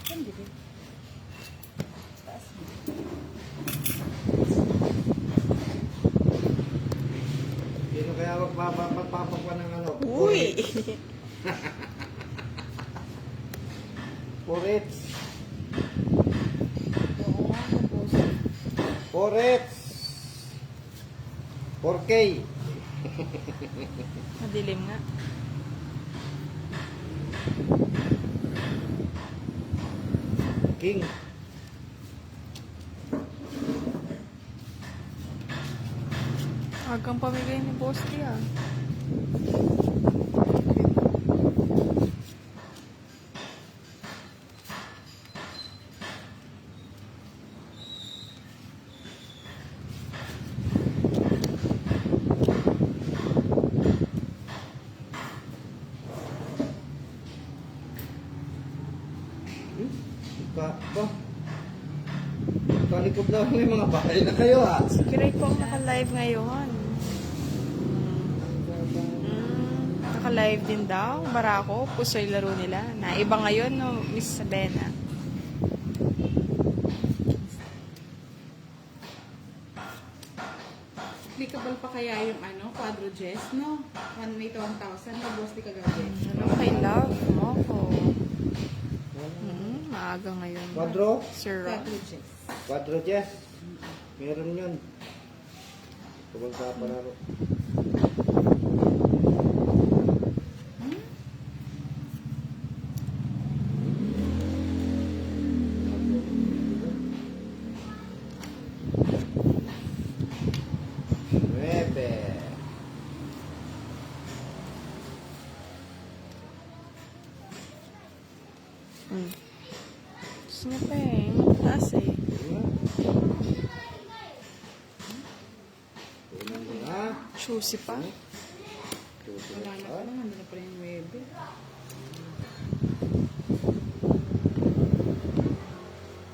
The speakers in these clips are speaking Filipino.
Hindi din. Taas mo. Sino kaya magpapapak pa ng ano? Uy! Porets. Oo nga, boss. Porets. 4K. Madilim nga. King. Agang pamigay ni Boss D ah. Ba? Kalikod na may mga bahay na kayo ha. Kiray po ang naka-live ngayon. Naka-live din daw. Barako, pusoy laro nila. Naiba ngayon, no, Miss Sabena. Applicable pa kaya yung ano, quadro jess, no? 1,000 to 1,000 na boss di kagabi. Ano kay love mo ko? Maaga ngayon. Quadro? Sir Rob. Quadro jess. Quadro chess. Meron yun. Tubag sa panaro. Nuebe. Gusto niya pa eh. Taas eh. Tunan mo na. Choosy pa. Wala na pa naman, hindi na pala yung webe.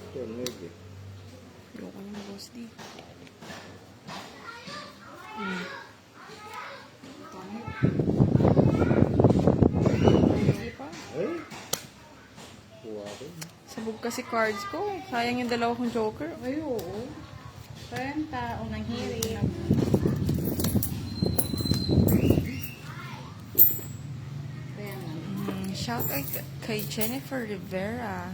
Ito, nuebe. Ayoko niya Boss D. Hindi pa. Ay. Kuha ko. Sabog kasi cards ko. Sayang yung dalawa kong joker. Ay, oo. 30, unang hirit. Kaya nga. Shout out kay Jennifer Rivera.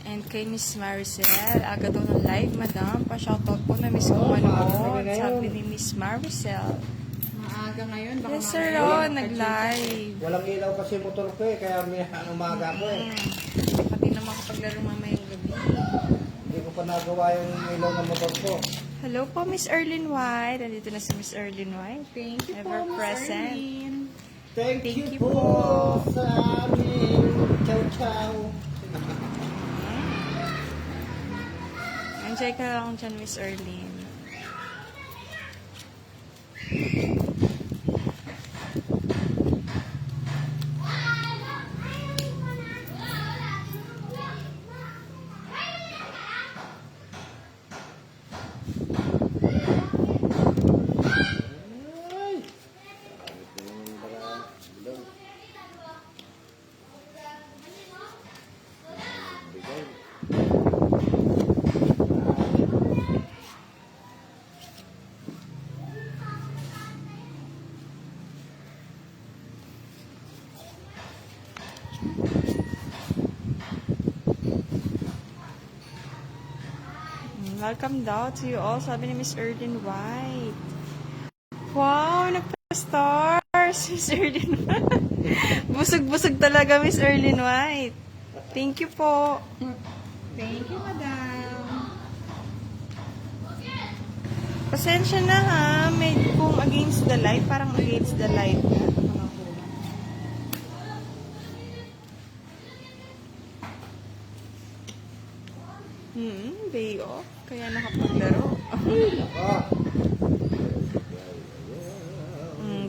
And kay Miss Maricel. Aga daw ng live, madam. Pa-shoutout po na miss ko Oo, maaga manood. kami ngayon. Sabi ni Miss Maricel. Maaga ngayon. Baka Yes, sir. mamaya Oh, magka-check. nag-live. Walang ilaw kasi motor ko eh, kaya may umaga ko eh. Pati na makapaglaro mamayang gabi. Hindi ko pa nagawa yung ilaw ng motor ko. Hello po, Miss Erlyn White. Nandito na si Miss Erlyn White. Thank you Ever po, Miss present. Erlyn. Thank Thank you you po po. sa amin. Ciao, ciao. Enjoy ka lang dyan, Miss Erlyn. Ay! Bakit naman bara? Ilaw. Bigay. Welcome daw to you all, sabi ni Miss Erlyn White. Wow, nagpa-stars, Miss Erlyn White. Busog-busog talaga, Miss Erlyn White. Thank you po. Thank you, madam. Pasensya na ha, may kung against the light, parang against the light na. Mga po. Day off, kaya nakapaglaro. Ah!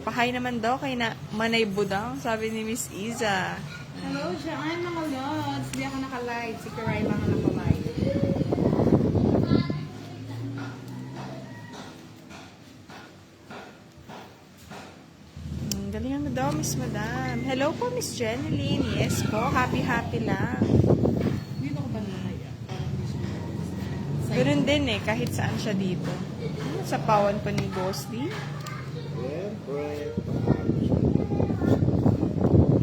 Pahay naman daw kay na Manay Budang, sabi ni Miss Iza. Hello, Jaan, mga lods. Hindi ako naka-live. Si Karay lang ang nakalive. Galingan mo daw, Miss Madam. Hello po, Miss Jeneline. Yes po, happy lang. Ganun din eh, kahit saan siya dito. Sa pawan pa ni Boss D. Siyempre.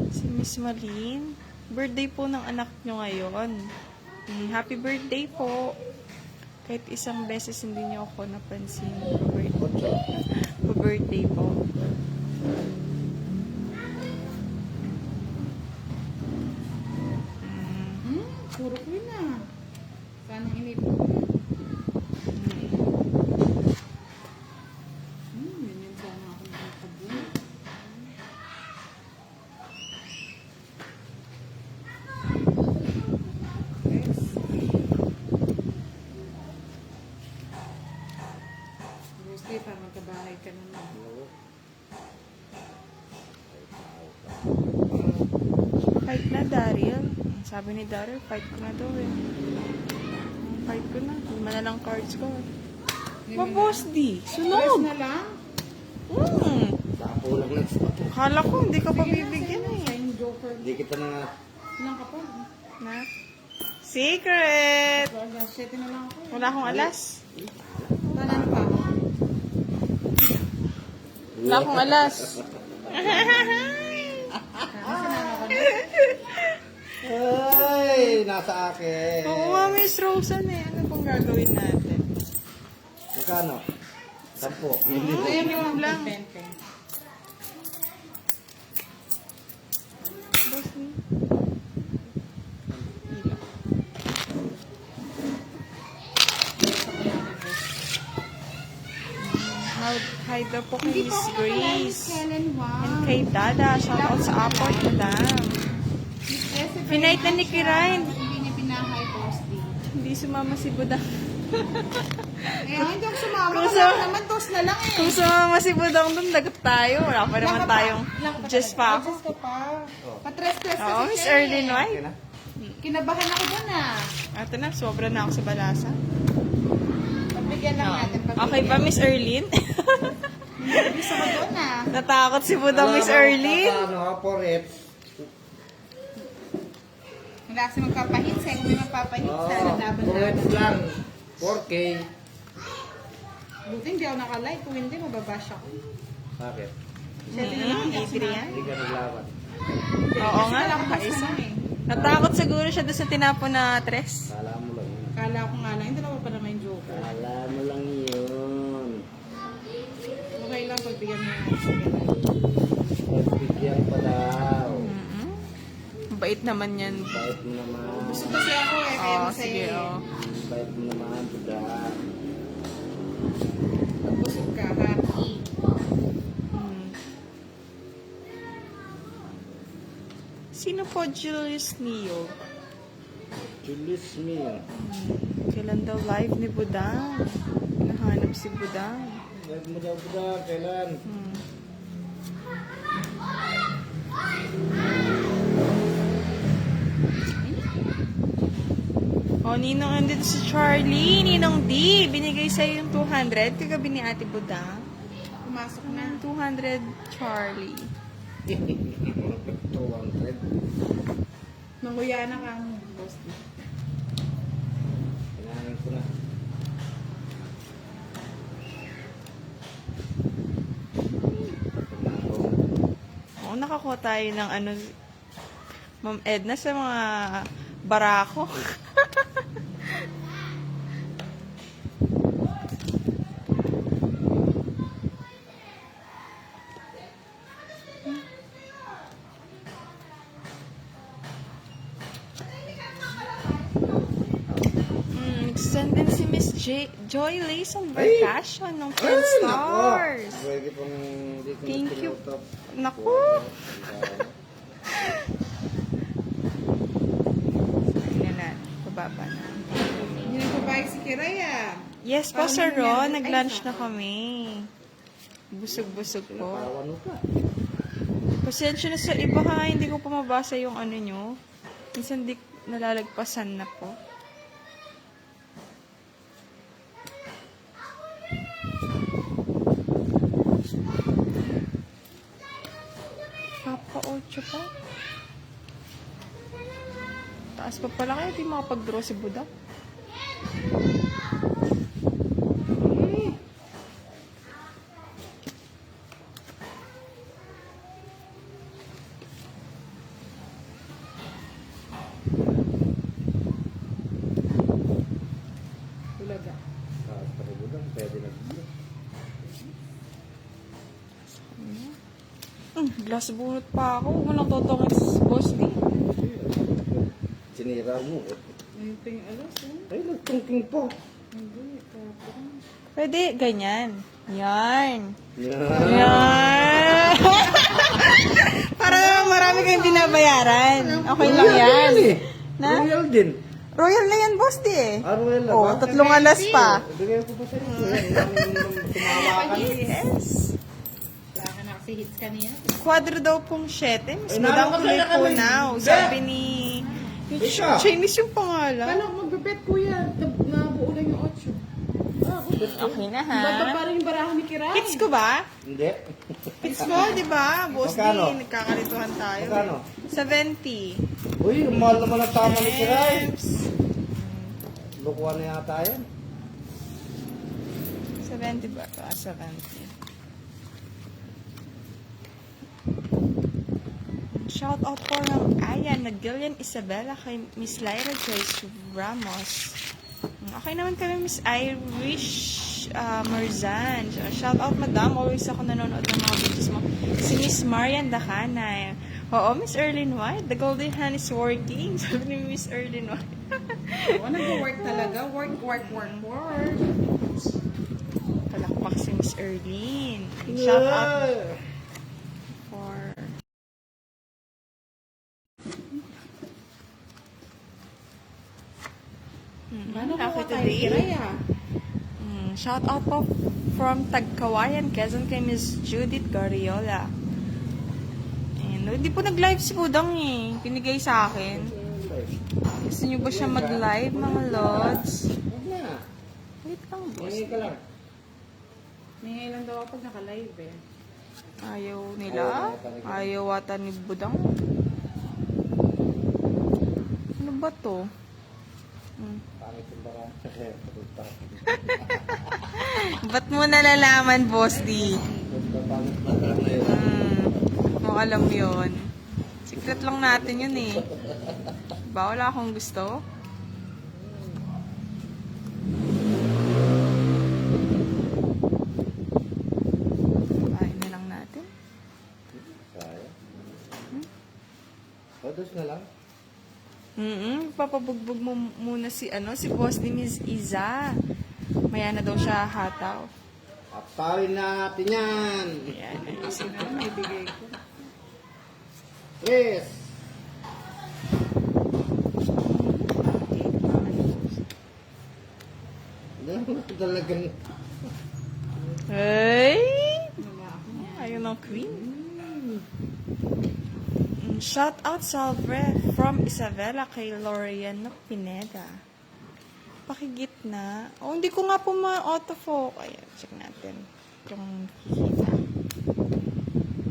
Si Miss Malin. Birthday po ng anak nyo ngayon. Happy birthday po. Kahit isang beses hindi niyo ako napansin. Pa-birthday po. Puro ko yun ah. Sana inip. Ganyan sana ako nakakabun. Yes. Gusto pa magkabahay ka naman. Fight na, Daryl. Sabi ni Daryl, fight ko na daw eh. Fight ko na. Lima na lang cards ko. Boss D, Rest sunog. na lang. Tapo lang na. Kala ko, hindi ka pa Sige na, bibigyan sa'yo na. eh. Sa yung joker. Hindi kita na. Ilang ka pa? Na? Secret! Wala, 7 na lang ako. Wala akong alas. Wala na pa ako. Wala akong alas. Sinama ko na. Ay, nasa akin. Oo nga, Miss Rosan eh. Ano pong gagawin natin? Magkano? 10. Ayan yung lang. 20. Boss D. Hi daw po kay Miss Grace. Helen, wow. And kay Dada. Shoutout sa apoy, madam. Pinait na ni Kiray. Hindi niya pinahay, Boss D. Hindi sumama si Budang. Eh, hindi ako sumama. Kung Kasi sa- naman, toast na lang eh. Kung sumama si Budang doon, dagat tayo. Wala pa naman tayong just pa ako. Just ka pa. Patres-tres kasi Oo, Miss siya eh. Erlyn White. Okay na? Kinabahan ako dun ah. Ito na, sobra na ako sa balasa. Pagbigyan lang natin. Okay ba, Miss Erlyn? Gusto ko dun ah. Natakot si Budang, Miss Erlyn. Ano, poret. Wala kasi magpapahit. Kung may magpapahit, sana laban poret natin. lang. 4K. Buti hindi ako nakalive. Kung hindi, mababash ako. Bakit? Siyempre na lang, hindi ako Adrian. Hindi ka naglaban. Oo nga, Wala akong nakaisa. toast na eh. Natakot siguro siya doon sa tinapon na tres. Kala mo lang yun. Kala ko nga lang, hindi dalawa pa naman yung joker. Kala mo lang yun. Okay lang, pagbigyan mo yan. Pagbigyan pa daw. Bait naman yan. Bait mo naman. Gusto kasi ako eh, kaya Oo, masaya sige, eh. oo. Bait mo naman, buda. Pag busog ka, happy. Sino po Julius Neo? Julius Mia. Kailan daw live ni Budang? Nahanap si Budang. Bait mo daw, buda. Kailan? Oh, Ninong, andito si Charlie. Ninong D. Binigay sa'yo yung 200. Kagabi ni Ate Budang. Pumasok na. 200 Charlie. 200. Nanguya na ka, boss. Kailangan ko na. Oo, nakakuha tayo ng ano, Ma'am Edna sa mga barako. Send din si Miss Joy Layson Vercassion ng 10 stars. Pwede pong hindi ko Thank you. pinutok. Naku! Ayun na, bababa na. Hindi nagbabayag si Kiray ah. Yes po, Parang Sir nangyari- Ron. Ay, Nag-lunch sa- na kami. Busog-busog po. Pinapawan mo pa. Pasensya na sa iba ha, hindi ko pa mabasa yung ano nyo. Minsan di nalalagpasan na po. Papa 8 pa. Taas pa pala kaya di makapag-draw si Budak. Last bunot pa ako. Huwag mo lang totongis, boss D. Sinira mo. Ayun pa yung alas, eh. Ay, nagtungking po. Hindi, tapos. Pwede, ganyan. Yan. Yan. Yan. Para naman marami kayong binabayaran. Okay lang yan. Na? Royal din. Royal na yan, boss D eh. Royal na Oh, ba? 3 alas pa. Bigay ko pa sa inyo. Tumawa ka. Yes. Wala ka na kasi hits kanina. Quadro daw pong 7. Mas Eh, madang naman tuloy kasi po nakalagay. now. Hindi. Sabi ni... Isa. Chinese yung pangalan. Paano ako magbebet, kuya? Nabuo lang yung 8. Okay na ha. Ba't ba parang yung barahan ni Kiray? Hits ko ba? Hindi. Hits mo, di ba? Boss D, Magkano? nagkakalituhan tayo. Magkano? 70. Uy, mahal naman ang tama ni Kiray. Yes. Lukuha na yata yan. 70 ba? 70. Shout out po ng Ayan na Gillian Isabella kay Miss Lyra Joyce Ramos. Okay naman kami Miss Irish Marzan. Shout out madam. Always ako nanonood ng mga videos mo. Si Miss Marian Dacana. Oo, Miss Erlyn White. The golden hand is working. Sabi ni Miss Erlyn White. Oo, nag-work talaga. Work. Palakpak si Miss Erlyn. Shout out for... Paano ko Happy kay Kiray, today. ah? Shout out po from Tagkawayan, Quezon kay Miss Judith Garriola. And hindi po nag-live si Budang eh. Pinigay sa akin. Gusto niyo ba siya mag-live mga lods? Huwag na. Wait lang boss. Hingi ka lang. May lang daw ako pag naka-live eh. Ayaw nila. Ayaw ata ni Budang. Ano ba to? Pangit yung bara. Ba't mo nalalaman, Boss D? Pangit na bara na yun. Mo alam yun. Secret lang natin yun eh. Ba, wala akong gusto? Bahay na lang natin. Kaya. Odos na lang. Papabugbog mo muna si si Boss D Miss Iza. Maya na daw siya hataw. Apawin natin yan. Ayan. Sino na may bigay ko? Yes. Talagang Hey! Wala ako. Ayaw ng queen. Shout out Salve from Isabela kay Loriano Pineda. Pakigitna. Oh, hindi ko nga po ma-autofocus. Ayan, check natin. Kung kikita.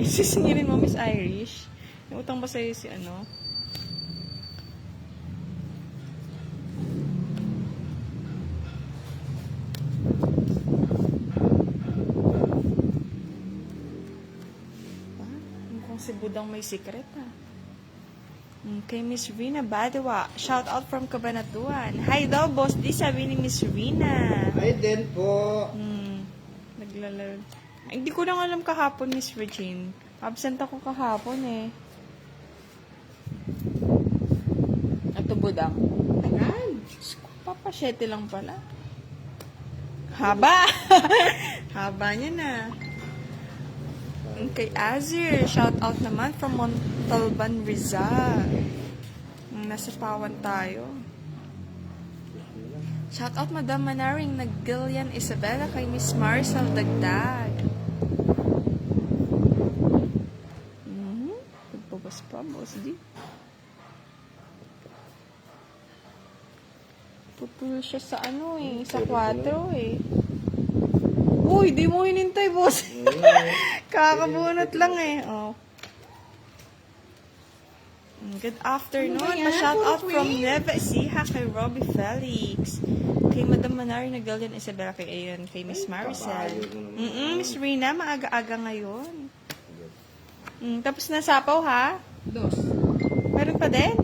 Isisingilin mo, Miss Irish. Yung utang ba sa'yo si ano? Mukhang si Budang may secret kay Miss Rina Badawa. Shout out from Cabanatuan. Hi daw, Boss D. Sabi ni Miss Rina. ay din po. Naglalaro. Ay, hindi ko lang alam kahapon, Miss Regine. Absent ako kahapon eh. Ito Budang. Tagal. Papasyete lang pala. Haba! Haba niya na. Kay Azir, shout out naman from Montalban, Rizal. Nasa Pawan tayo. Shout out Madam Manaring Nagilian Isabella kay Miss Maricel Dagdag. Nagbabas pa, Boss D. Putol siya sa sa 4 eh. Uy, di mo hinintay, boss. Kakabunot lang eh. Oh. Good afternoon. Ano ba yan? Pa-shout out Puro from queen. Neva Ecija kay Robbie Felix. Kay Madam Manari Nagalian Isabella kay Ayan, kay Miss Maricel. Miss Rina, maaga-aga ngayon. Tapos nasapaw ha? Dos. Meron pa din?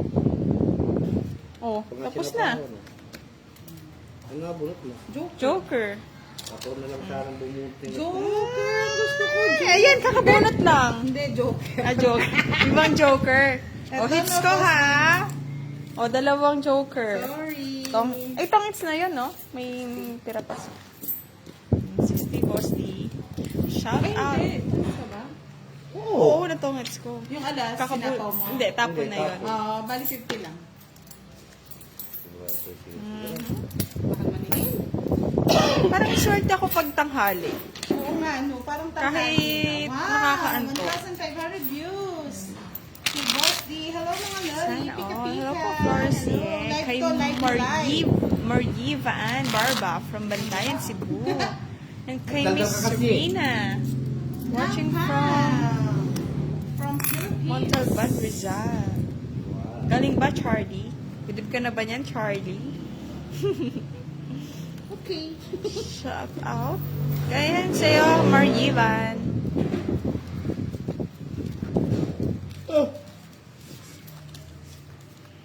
Oh, tapos na. Ano nga bunot mo? Joke. Joker. Ako na lang sanang bumuting. Joker! Gusto ko Joker. Ayan, kakabunot lang. Hindi, Joker. Joker. Ibang Joker. O, Eto hits na, ko, boss. ha? O, dalawang Joker. Sorry. Itong hits na yun, no? May tira pa. 60, boss D. Shout Ay, out. hindi. Ano ba? Oo, na tong hits ko. Yung alas, sinapaw mo? Hindi, tapo Hindi, na yun. Bali 50 lang. Baka maningin. Parang swerte ako pag tanghali. Oo nga, no? Parang Kahit nakakaanto. 1,500 views. Si Boss D. Hello mga loli. Sana Pika-pika. all. Hello po, Florcie. Hello. Live Kay to, live. Margiva Ann Barba from Bantayan, Cebu. And kay Nagdadal Miss ka kasi. Serena. Watching from From Philippines. Montalban, Rizal. Galing ba, Charlie? Gudib ka na ba niyan, Charlie? Okay. Shout out. Kaya yan sa'yo, Margivan. Oh!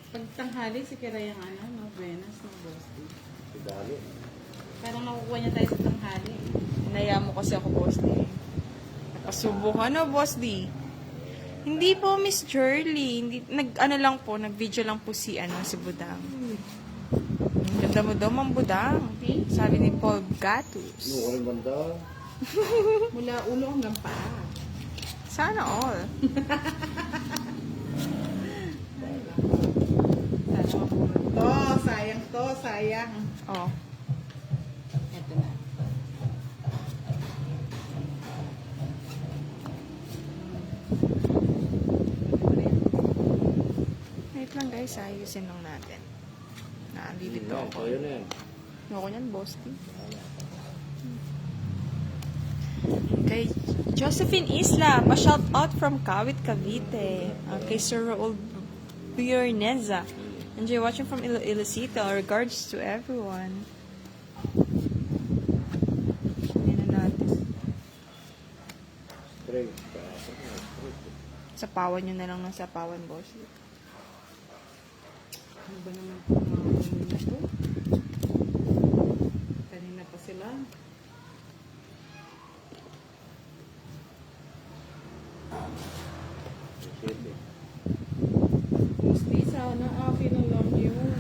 Pag tanghali, si Kira yung no? Buenas, no, Boss D. Dali. Parang nakukuha niya tayo sa tanghali. Inaya mo kasi ako, Boss D. Nakasubo ka na, Boss D. Hindi po, Miss Shirley. Hindi, lang po, nag-video lang po si Budang. Ganda mo daw, Ma'am Budang. Sabi ni Paul Gatus. Ano ko rin banda? Mula ulo hanggang paa. Sana all. Sana mapulot to. Sayang to, sayang. Oh. Ito na. Wait lang guys, ayusin lang natin. Nandito ako. Yun yan. Ako niyan, Boss D. Kay Josephine Isla, pa-shout out from Kawit, Cavite. Kay Sir Raul Bioneza. Enjoy watching from Ilocito. Regards to everyone. Yan na natin. Straight. Sapawan nyo na lang ng sapawan, boss. Ano ba naman itong mga ulo na to? Kanina pa sila. Gusti, sana akin na lang yun.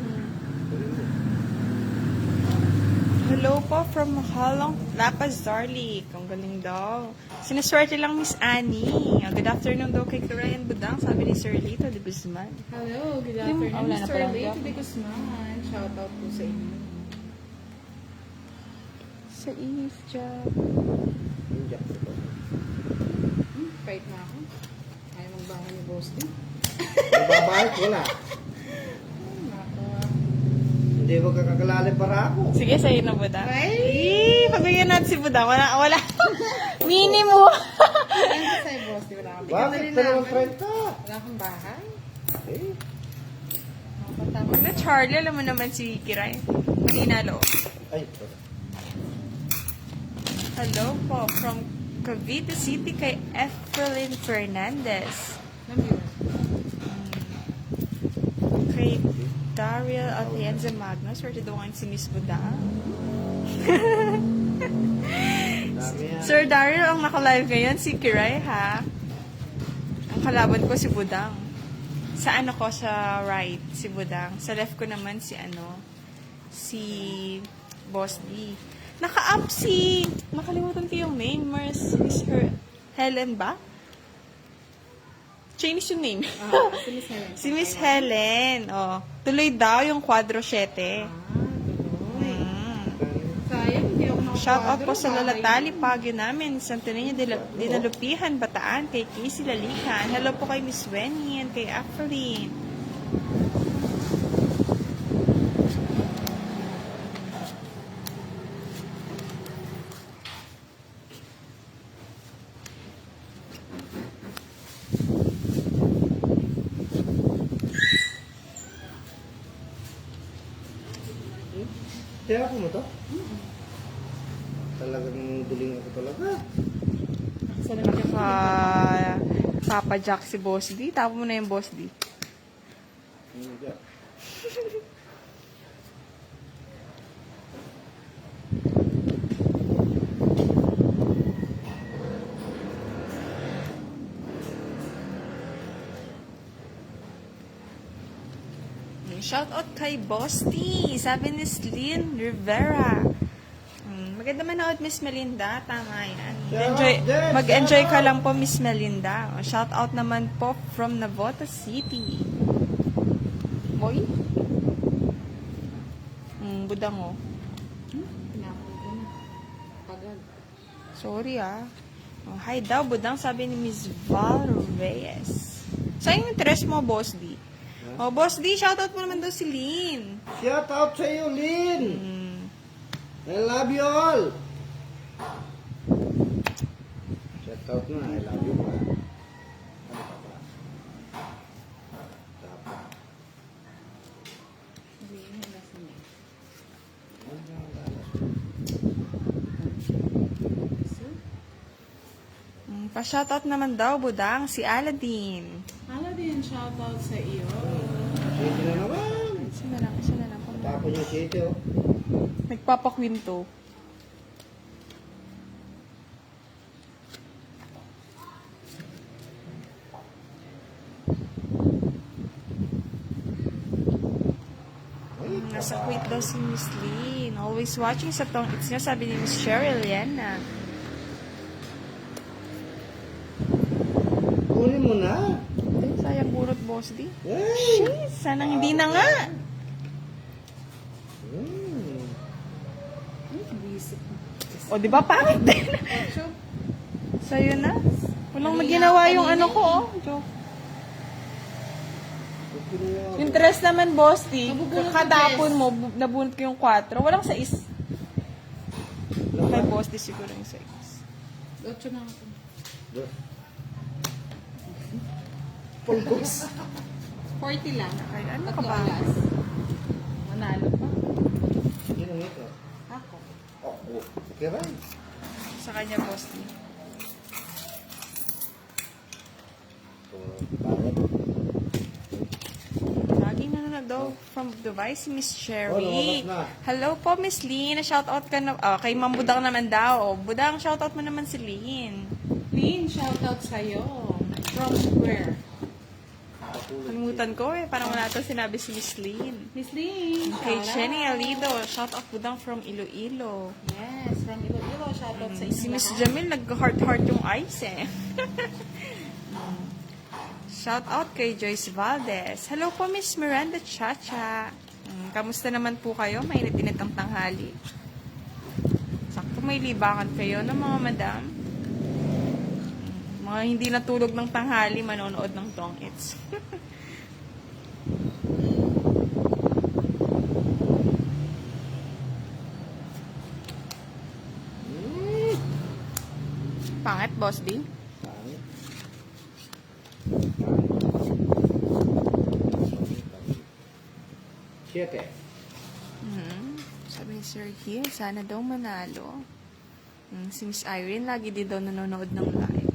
Hello po from Halong Lapas Darlik. Ang galing daw. Sinaswerte lang Miss Annie. Good afternoon daw kay Karayan Budang. Sabi ni Sir Lito de Guzman. Hello, good Wala afternoon, na Mr. pala. Late de Guzman. Shout out po sa inyo. Sa East Job. Fight na ako. Ayaw magbangon ni Boss D. Nababalik, wala. Nako. Hindi mo kakakalalim para ako. Sige, sa'yo na Budang. Ay! Pabigyan natin si Budang. Wala. Minimo. Yan ka sa'yo, Boss D. Wala kang Bakit bigyan ka na naman naman. friend ka? Wala kang bahay. Eh, Makapatapos Na Charlie, alam mo naman si Kiray. Maninalo. ay, Hello po from Cavite City kay Evelyn Fernandez. Namyo. Kay Daryl Atienza Magnus. Swerte daw ngayon si Miss Budang. dami yan. Sir Daryl, ang naka-live ngayon, si Kiray, ha? Ang kalaban ko si Budang. Sa ano ko, sa right, si Budang. Sa left ko naman si Boss D. Naka-up si, nakalimutan ko yung name, Miss Helen ba? Chinese yung name. Si Miss Helen. Si Miss Helen, oh. Tuloy daw yung Quadro 7. Tuloy. Mm. Sayang, hindi ako nakakwadro. Shout out po sa Lola Bahay. Tali, Pagyo namin, Santo Niño Dinalupihan, Bataan, kay Casey Lalikan. Hello po kay Miss Wenny and kay Afeline. Kaya ako mo to? Talagang duling ako talaga. Sa lalaki ko. Papa Jack si Boss D. Tapo mo na yung Boss D. Hindi. Shout out kay Boss T. Sabi ni Lynn Rivera. Maganda manood, Miss Melinda. Tama yan. Mag-enjoy ka lang po, Miss Melinda. Shout out naman po from Navotas City. Boy? Budang oh. Pinapagod ko na. Pagod. Sorry ah. Oh, hi daw, budang, sabi ni Miss Val Reyes. Saan yung interest mo, Boss D? Oh, Boss D, shoutout mo naman daw si Lynn. Shout out sa iyo, Lynn. I love you all. Shout out na, I love you all. Hindi na lasing eh. Pa-shoutout naman daw, budang, si Aladdin. Aladdin, shoutout sa iyo. City na naman. Isa na lang, isa na lang. Tapon yung city, oh. Nagpapakwinto. Nasa quit daw si Miss Lynn. Always watching sa tong it's niya, sabi ni Miss Cheryl Liana. Kunin mo na. Ay, sayang burot, Boss D. Hey. Jeez, sana hindi na nga. Visit mo. O, di ba pangit din? Sa'yo na. Walang maginawa yung ano ko, oh. Joke. Interest naman, Boss D. Nabubunot Katapon yung mo, nabunot ko yung 4. Walang 6. Kay Boss D siguro yung 6. 8 na ako. Pulgos. 40 lang. Ay, ano ka Tatlo ba? alas. Manalo pa. Sino ito? Ako. Oh, okay ba? Sa kanya, Boss D. Laging nanonood daw from Dubai si Miss Cherry. lumabas na. Hello po, Miss Lynn. Shoutout ka na. Kay Ma'am Budang naman daw. Budang, shoutout mo naman si Lynn. Lynn, shoutout sa iyo. From where? Kalimutan ko eh. Parang wala ito sinabi si Miss Lynn. Miss Lynn. Kay shoutout. Jenny Alido. Shoutout Budang from Iloilo. Yes, from Iloilo. Shoutout sa inyo Si Miss lahat. Jamil, nag-heart-heart yung eyes eh. Shout out kay Joyce Valdez. Hello po, Miss Miranda Chacha. Kamusta naman po kayo? Mainit-init ang tanghali. Sakto may libangan kayo ng mga madam. Mga hindi natulog ng tanghali, manonood ng tongits. Pangit, Boss D. Siete. Sabi ni Sir Hill, sana daw manalo. Si Miss Irene, lagi din daw nanonood ng live.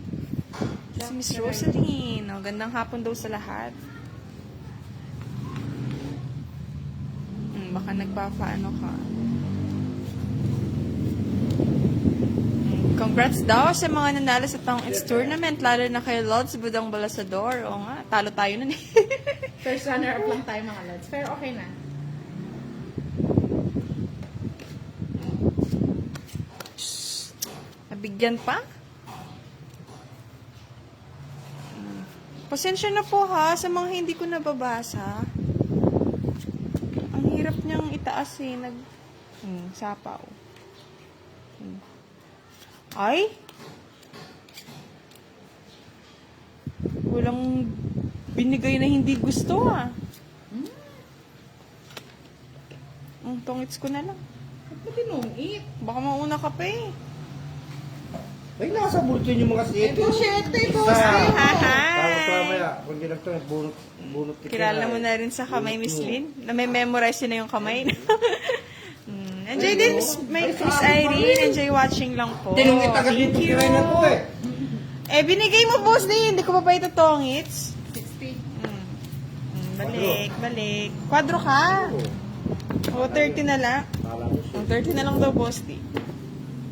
Si Miss Rosaline, gandang hapon daw sa lahat. Baka nagpapaano ka. Congrats daw sa mga nanalo sa Tong It's Tournament, lalo na kay Lods Budang Balasador. O nga, talo tayo nun eh. First runner-up lang tayo mga lads. Pero okay na. Nabigyan pa? Pasensya na po ha sa mga hindi ko nababasa. Ang hirap niyang itaas eh. Sapaw. Ay? Walang binigay na hindi gusto ah. Ang tongits ko na lang. Ba't mo tinungit? Baka mauna ka pa eh. Ay, nasa bulto yung mga siete. Ito, syete, ito. Tapos mamaya, kung di nagtanong, bunot kita. Kilala mo na rin sa kamay, Miss Lynn. Na-memorize yun na yung kamay. Enjoy din, Miss Irene. Enjoy watching lang po. Tinungit agad yung tikiray na po eh. Eh, binigay mo, Boss Lynn. Hindi ko pa ba ito tongits? 60. Balik, balik. Kwadro ka. O, 30 na lang. Kala mo siya. 30 na lang daw, Boss Lynn.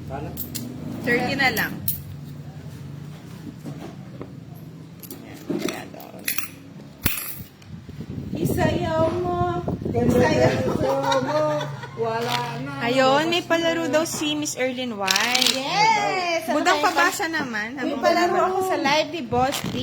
Sana? 30 na lang. Yan, kaya daw. Isayaw mo. Ganito mo. Wala na. Ayun, may palaro daw si Miss Erlyn White. Yes! Budang pabasa naman. May palaro ako sa live ni Boss D.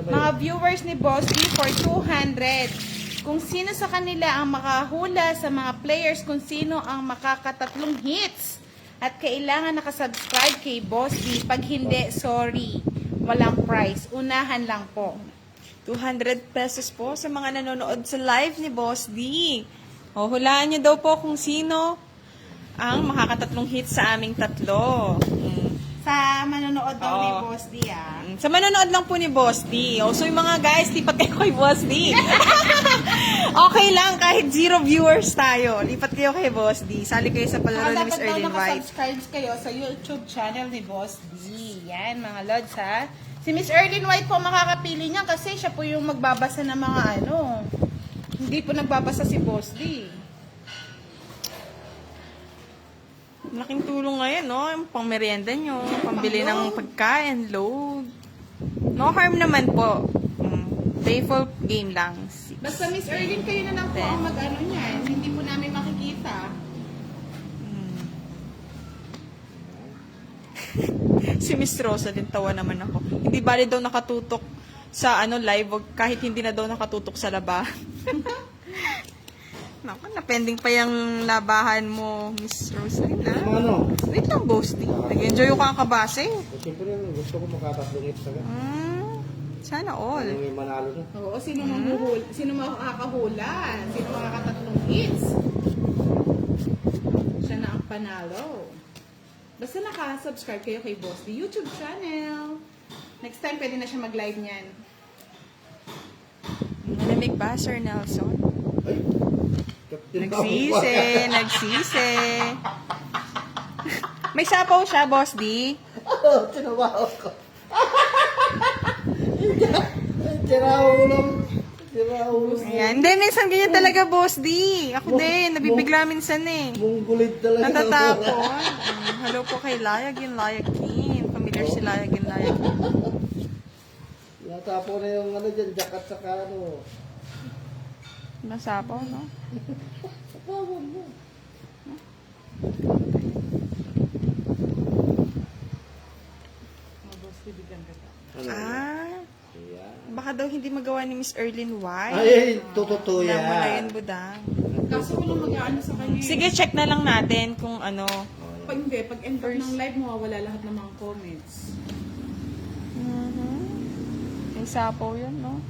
Mga viewers ni Boss D for 200. Kung sino sa kanila ang makahula sa mga players, kung sino ang makakatatlong hits. At kailangan nakasubscribe kay Boss D. Pag hindi, sorry. Walang price. Unahan lang po. 200 pesos po sa mga nanonood sa live ni Boss D. O, hulaan nyo daw po kung sino ang makakatatlong hits sa aming tatlo. Sa manonood daw ni Oo. Boss D, ah. Sa manonood lang po ni Boss D. O, so yung mga guys, lipat kayo kay Boss D. Okay lang, kahit 0 viewers tayo. Lipat kayo kay Boss D. Sali kayo sa palaro ni Miss Dapat daw Erlyn White. nakasubscribe kayo sa YouTube channel ni Boss D. Yan, mga lods, ha. Si Miss Erlyn White po makakapili niya kasi siya po yung magbabasa ng mga ano. Hindi po nagbabasa si Boss D. Malaking tulong ngayon, no? Yung pang merienda nyo, pambili ng pagkain, load. No harm naman po. Playful game lang. Basta Miss Erlyn, kayo na lang po ang mag-ano niyan. Hindi po namin makikita. Si Miss Rosa din, tawa naman ako. Hindi bali daw nakatutok sa live, kahit hindi na daw nakatutok sa labahan. Naku, napending pa yung labahan mo, Miss Rosaline, ha? Ano? Wait lang, Boss D. Nag-enjoy ko ang kabase. Siyempre, gusto ko makatatlong hits agad. Sana all. Ano yung manalo na? Oo, sino mahuhula? Sino makakahula? Sino makakatatlong hits? Siya na ang panalo. Basta naka-subscribe kayo kay Boss D YouTube channel. Next time, pwede na siya mag-live niyan. Malamig ba, Sir Nelson? Ay! Captain Nagsisi, nagsisi. May sapaw siya, Boss D. Tinabaho ko. Tiraw lang. Tiraw lang. Ayan. Hindi, minsan ganyan talaga, Boss D. Ako din, nabibigla minsan eh. Munggulit talaga. Natatapon. Hello po kay Layagin, Layagin. Familiar si Layagin, Layagin. Natapon na yung ano dyan, jacket sa ano. Nasapaw, no? Tapon mo. Boss D, bigyan ka. Ano? Ah, Ayan. baka daw hindi magawa ni Miss Erlyn White. Ay, totoo Wala mo na yan. yun, budang. Kaso walang mag-ano sa kanya. Sige, check na lang natin kung ano. Pag hindi, pag end up ng live, mawawala lahat ng mga comments. May sapaw yun, no?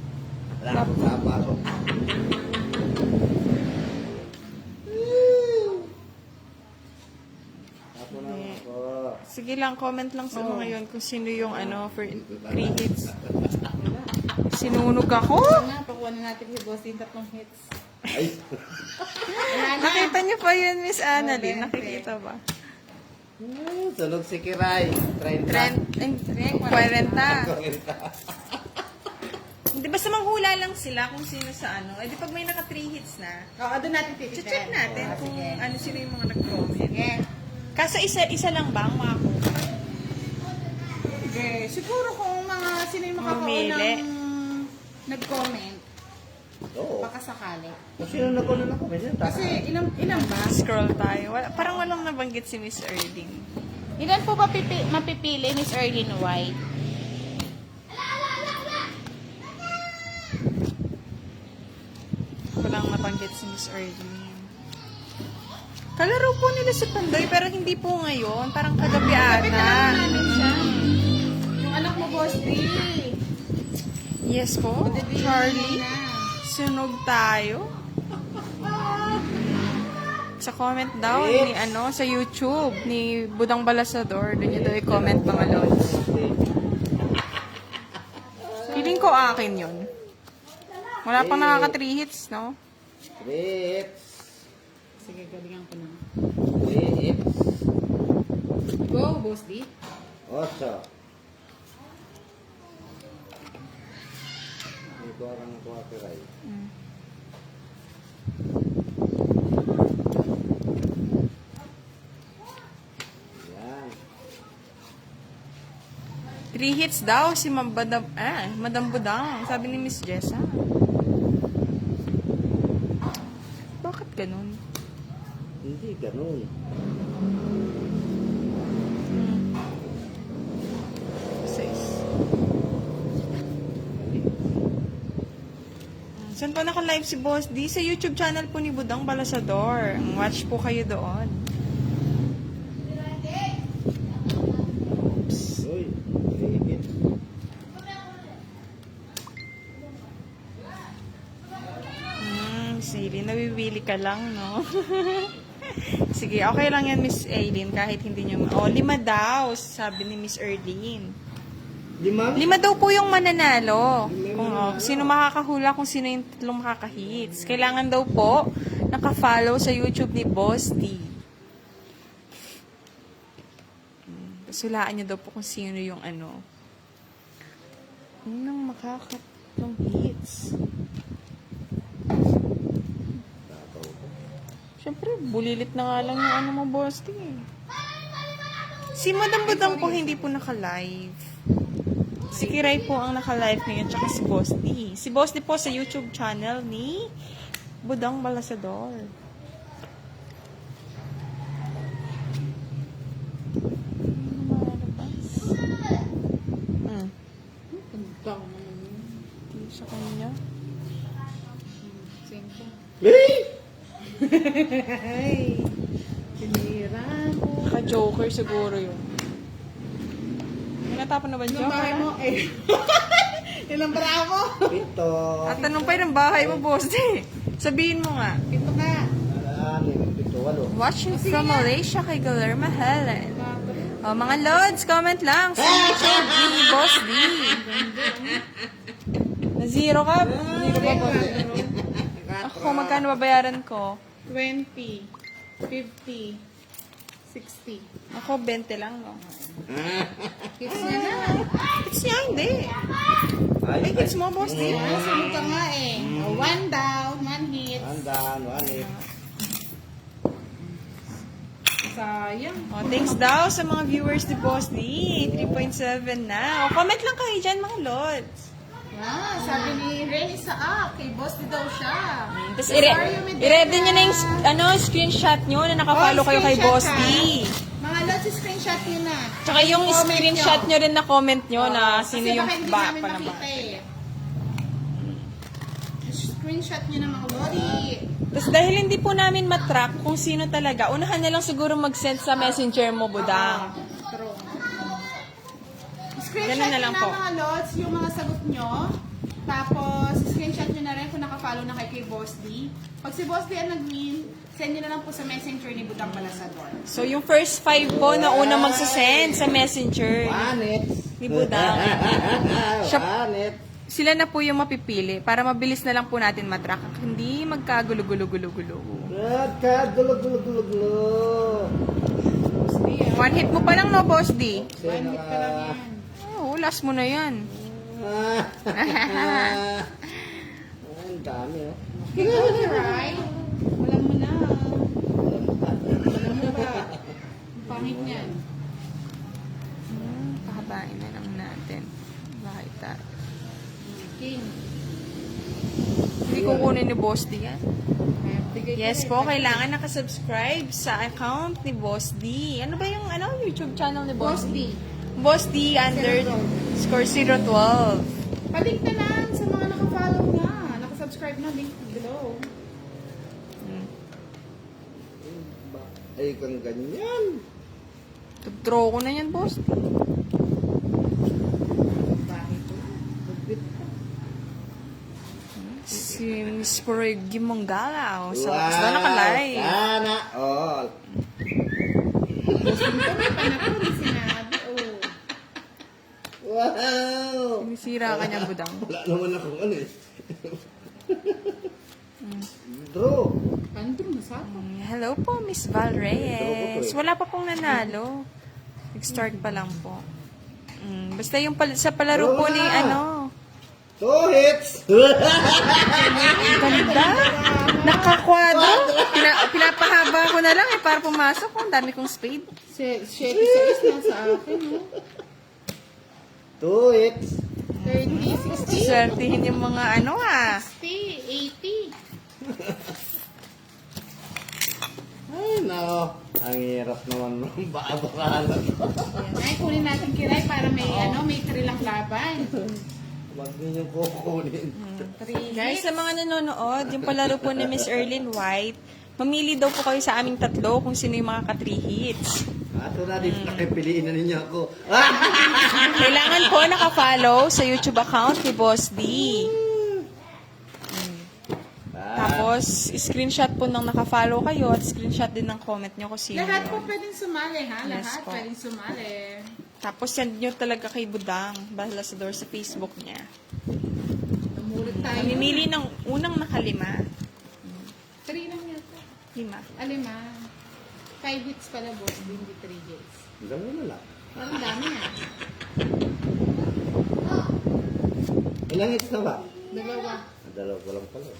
Wala akong sapato. Tapon na ako. Sige lang, comment lang sa mga yun kung sino yung for 3 hits. Sinunog ako? Ito na, pakuha na natin kay Boss D yung tatlong hits. Ay! Wala na. Nakita niyo pa yun, Miss Annalyn? Nakikita ba? Sunog si Kiray. 30. Trend, 40. Hindi, basta manghula lang sila kung sino sa Eh di pag may naka 3 hits na, Oo, doon natin titignan. check natin Oo, kung sige. sino yung mga nag-comment. Sige. Kaso isa lang ba ang makakuha? Okay. Siguro kung mga sino yung Mamili. makakaunang nag-comment, Oo. baka sakali. Kasi nung nakunan ako, medyo Kasi ilan ba? Scroll tayo. Parang walang nabanggit si Miss Erlyn. Ilan po ba mapipili, Miss Erlyn White? Walang nabanggit si Miss Erlyn. Kalaro po nila si Pandoy, pero hindi po ngayon. Parang kagabi ata. Yung anak mo, Boss D. Yes po, Charlie. Sunog tayo. Sa comment daw ni sa YouTube ni Budang Balasador. Doon nyo daw i-comment mga lods. Feeling ko akin yun. Wala pang nakaka 3 hits, no? Hits. Sige, galingan ko na. Hits. Go, Boss D. 8. Ito orang kuha Kiray. Yan. 3 hits daw si Madam Budang. Sabi ni Miss Jessa. ganun. Hindi, ganun. Sis. Saan pa naka-live si Boss D? Sa YouTube channel po ni Budang Balasador. Watch po kayo doon. Uy, higit. Sili, nawiwili ka lang, no? Sige, okay lang yan, Miss Aileen, kahit hindi nyo... Oh, 5 daw, sabi ni Miss Erlene. 5? 5 daw po yung mananalo. Kung sino makakahula, kung sino yung 3 makakahits. Kailangan daw po naka-follow sa YouTube ni Boss D. Sulaan niyo daw po kung sino yung ano. Anong makakatlong hits? Siyempre, bulilit na nga lang yung ano mo, Boss D. Si Madam Budang po hindi po naka-live. Si Kiray po ang naka-live ngayon, tsaka si Boss D. Si Boss D po sa YouTube channel ni Budang Balasador. Hindi sa kanya. Hey! Sinira. Ka-joker siguro yun. May natapon na ba Yung joker? bahay mo, eh. Ilang bravo. 7. At tanong pa rin ang bahay mo, Boss D. Sabihin mo nga. Ito ka. 7, 8. Watching from Malaysia kay Guillermo Helen. Oh, mga Lods, comment lang. Sa YouTube ni Boss D. Na-zero ka? Zero ba, Boss D? Ako, magkano babayaran ko? 20, 50, 60. Ako, 20 lang, no? Hits niya na. Hits niya, hindi. Ay, hits mo, Boss D. Sunod ka nga eh. 1 down, 1 hit. Andan, 1 Sayang. Oh, thanks daw sa mga viewers ni Boss D. 3.7 na. Oh, comment lang kayo dyan, mga Lods. Ah, sabi ni Renny Saak, kay boss di daw siya. Tapos, i-ready nyo na yung screenshot nyo na nakafollow kayo kay Boss D. Mga lots, screenshot nyo na. Tsaka yung Comment screenshot nyo rin na comment nyo na Kasi sino yung baka hindi ba namin pa na makita ba. eh. Screenshot nyo na mga lodi. Tapos dahil hindi po namin matrack kung sino talaga, unahan na lang siguro mag-send sa messenger mo, Budang. True. Screenshot Ganun na nyo lang na po. mga lods, yung mga sagot nyo. Tapos, screenshot nyo na rin kung nakafollow na kay Boss D. Pag si Boss D ang nag-win, send nyo na lang po sa messenger ni Budang Balasador. So yung first 5 po na una magsasend sa messenger ni Budang. Siya- 1. Sila na po yung mapipili para mabilis na lang po natin matrack. Hindi magkagulo-gulo-gulo-gulo. Gulo. Boss D, ah. 1 hit mo pa lang, no, Boss D? One hit ka lang yan. Oo, last mo na yan. Ang dami, oh. Okay, go, Kiray. Walang mo na. Walang mo ba? Ang pangit niyan. Pahabain na lang natin. Bakit tayo? King. Hindi kukunin ni Boss D yan. Bigay ko Yes rin. po, kailangan nakasubscribe sa account ni Boss D. Ano ba yung YouTube channel ni Boss Boss D? D. Boss D under score 012. Palink na lang sa mga nakafollow na. Nakasubscribe na, link below. Ay, kang ganyan. Draw ko na yan, Boss D. Bakit po? Si Miss Corrigi Mongala. So, basta naka-live. Sana all. Gusto ko may panakon yung sinabi. Oh. Wow! Sinisira ka niya, Budang. Wala naman akong ano eh. Draw. Pandro, masapa. Hello po, Miss Val Reyes. Wala pa pong nanalo. Nag-start pa lang po. Basta yung sa palaro po ni ano. 2 hits! Ganda. Nakakwadro. Pinapahaba ko na lang para pumasok. Ang dami kong spade. 7 sa na sa akin, no? 2 hits! 30, 60, Swertihin yung mga ano 60, 80. No, ang hirap naman ng baabaralan. Ayan. Ay, kunin natin kiray para may, may thrill ang laban. Wag niyo kukunin. 3 Guys, hits. sa mga nanonood, yung palaro po ni Miss Erlyn White, mamili daw po kayo sa aming tatlo kung sino yung makaka 3 hits. Ato na, di nakipiliin na ninyo ako. Kailangan po naka-follow sa YouTube account ni Boss D. Tapos, screenshot po nang naka-follow kayo at screenshot din ng comment nyo kung sino Lahat po yun. pwedeng sumali, ha? Yes Lahat po. pwedeng sumali. Tapos, send nyo talaga kay Budang, Bahalador sa Facebook niya. Namulot tayo. Mamimili ng unang nakalima. 3 lang yata. 5. Alima. 5 hits pala, boss. Hindi 3 hits. Gawin na lang. Ang dami ah. Ilang hits na ba? 2. Dalawa pa lang pala.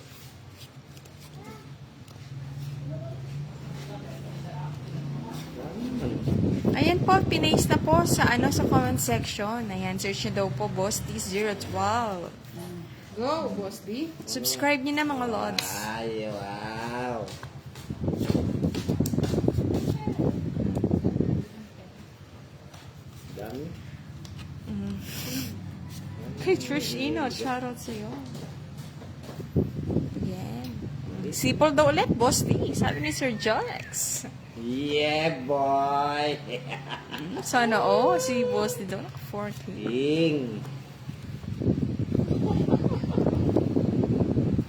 Ayan po, pinaste na po sa sa comment section. Ayan, search nyo daw po, Boss D012. Go, boss D. Subscribe nyo na mga lods. Ay, wow. Dami. Kay Trish Ino, shoutout sa'yo. Yan. Sipol daw ulit, Boss D. Sabi ni Sir Jolex. Yeah, boy. Sana si Boss D daw naka-4K. Ding.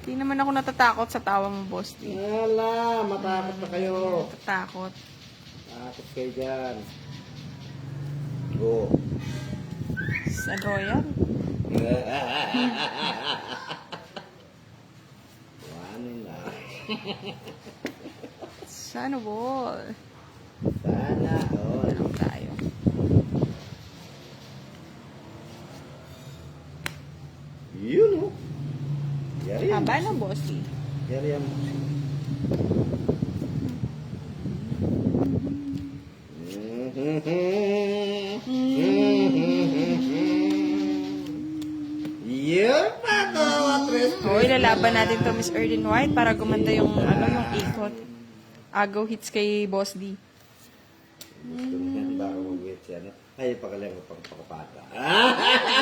Hindi naman ako natatakot sa tawa mo, Boss D. Wala, matakot na kayo. Natatakot. Takot kayo dyan. Go. Sa Royal. Ano na. Sana ball. Sana all. Ano tayo? Yun o. Yari yan. Haba ng Boss D. Yari yan. Yun pa to. O, ilalaban natin to, Miss Erlyn White, para gumanda yung, yung ikot. Agaw hits kay Boss D. Baka mag-wait siya. No? Ay, pagaling ko pang pakapata.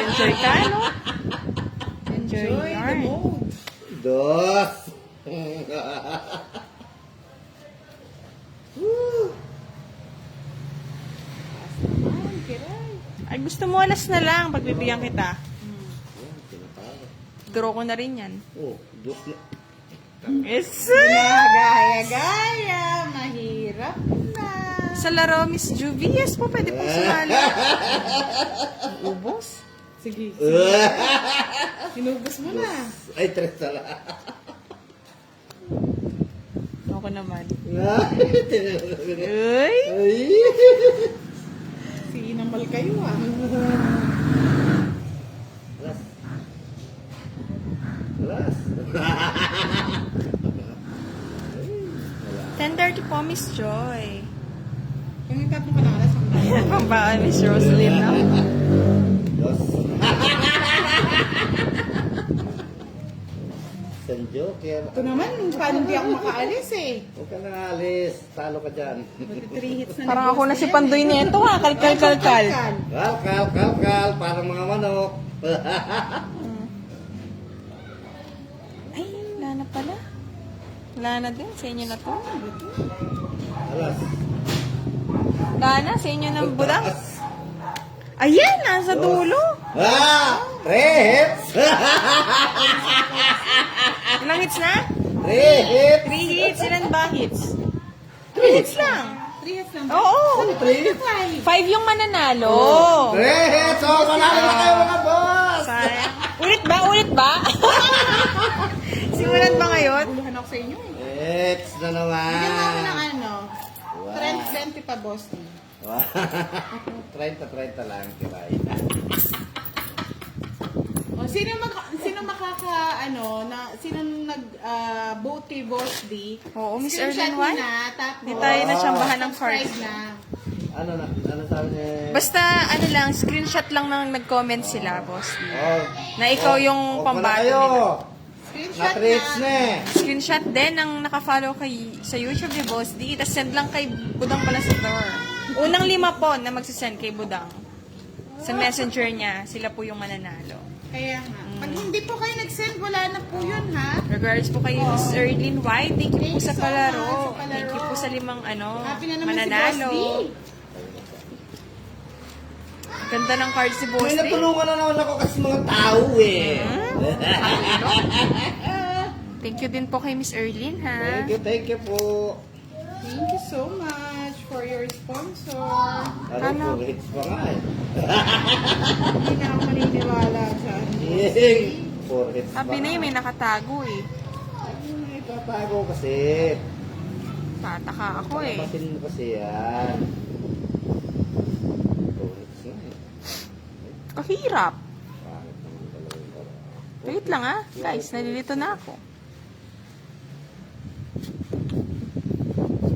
Enjoy ka, no? Enjoy Joy the yarn. mode. Dos. Naman, kiray. Ay, gusto mo alas na lang, pagbibigyan kita. Yan, pinapalo. Draw ko na rin yan. Oh, dos na. Yes! Gaya-gaya. Mahirap na. Sa laro, Miss Juvie, yes po, pwede pong sumali. Ubos? Sige. Inubos mo na. Ay, tres na lang. Ako naman. Ay, Uy! Ay. Sinamal kayo ah. Alas. Alas. 10:30 po, Miss Joy. Yung tatlong kanalas. Pambaan, Miss Rosalyn na. Dos. San Joker. Ito naman, paano di ako makaalis eh. Huwag ka na alis. Talo ka dyan. Buti 3 hits na Parang ako na si Pandoy nito ha. Kalkal. Kal. Parang mga manok. Ay, wala na pala. Wala na din. Sa inyo na to. Alas. Wala na. Sa inyo ng budang. Ayan, nasa dulo. Hits! Ilang hits na? 3 hits! 3 hits. Ilan ba hits? 3 hits lang. 3 hits lang. Oo. 3 5 yung mananalo. hits! Oh, manalo na kayo mga boss! Sayang. Ulit ba? Simulan ba ngayon? Buluhan ako sa inyo eh. Hits na naman. Bigyan mo ako ng ano. Wow. 20 pa, boss. 30 lang, kiray. O, sino makaka, sino vote kay Boss D? Oo, Miss Screenshot Erlyn mo White. na, tapos, Hindi tayo nasambahan ng cards. subscribe na. Ano sabi niya? Basta, screenshot lang nang nag-comment sila, boss. Oh, Na ikaw yung oh, pambato kayo. nila. Screenshot screenshot Na-treats na. na eh. Screenshot din ang nakafollow kay sa YouTube ni Boss D. Tapos send lang kay Budang pala sa store. Unang 5 po na magsisend kay Budang. Sa messenger niya, sila po yung mananalo. Kaya nga. Pag hindi po kayo nag-send, wala na po yun, ha? Regards po kay Miss Erlyn White. Thank you po Thank sa you so palaro. much sa palaro. Thank you po sa 5 Happy na naman mananalo. si Boss D. Ganda ng cards si Boss May D. natulungan na naman ako kasi mga tao eh. Thank you din po kay Miss Erlyn, ha? Thank you po. Thank you so much for your sponsor. Ano po, hits pa nga eh. Hindi na ako maniniwala dyan. Ying! 4 hits pa Sabi na nga. yun, may nakatago eh. Ay, tatago kasi. Tataka ako eh. Palabasin mo kasi yan. 4 hits nga eh. Kahirap. Pangit naman talaga yung parang. Wait lang ah. Guys, nalilito na ako.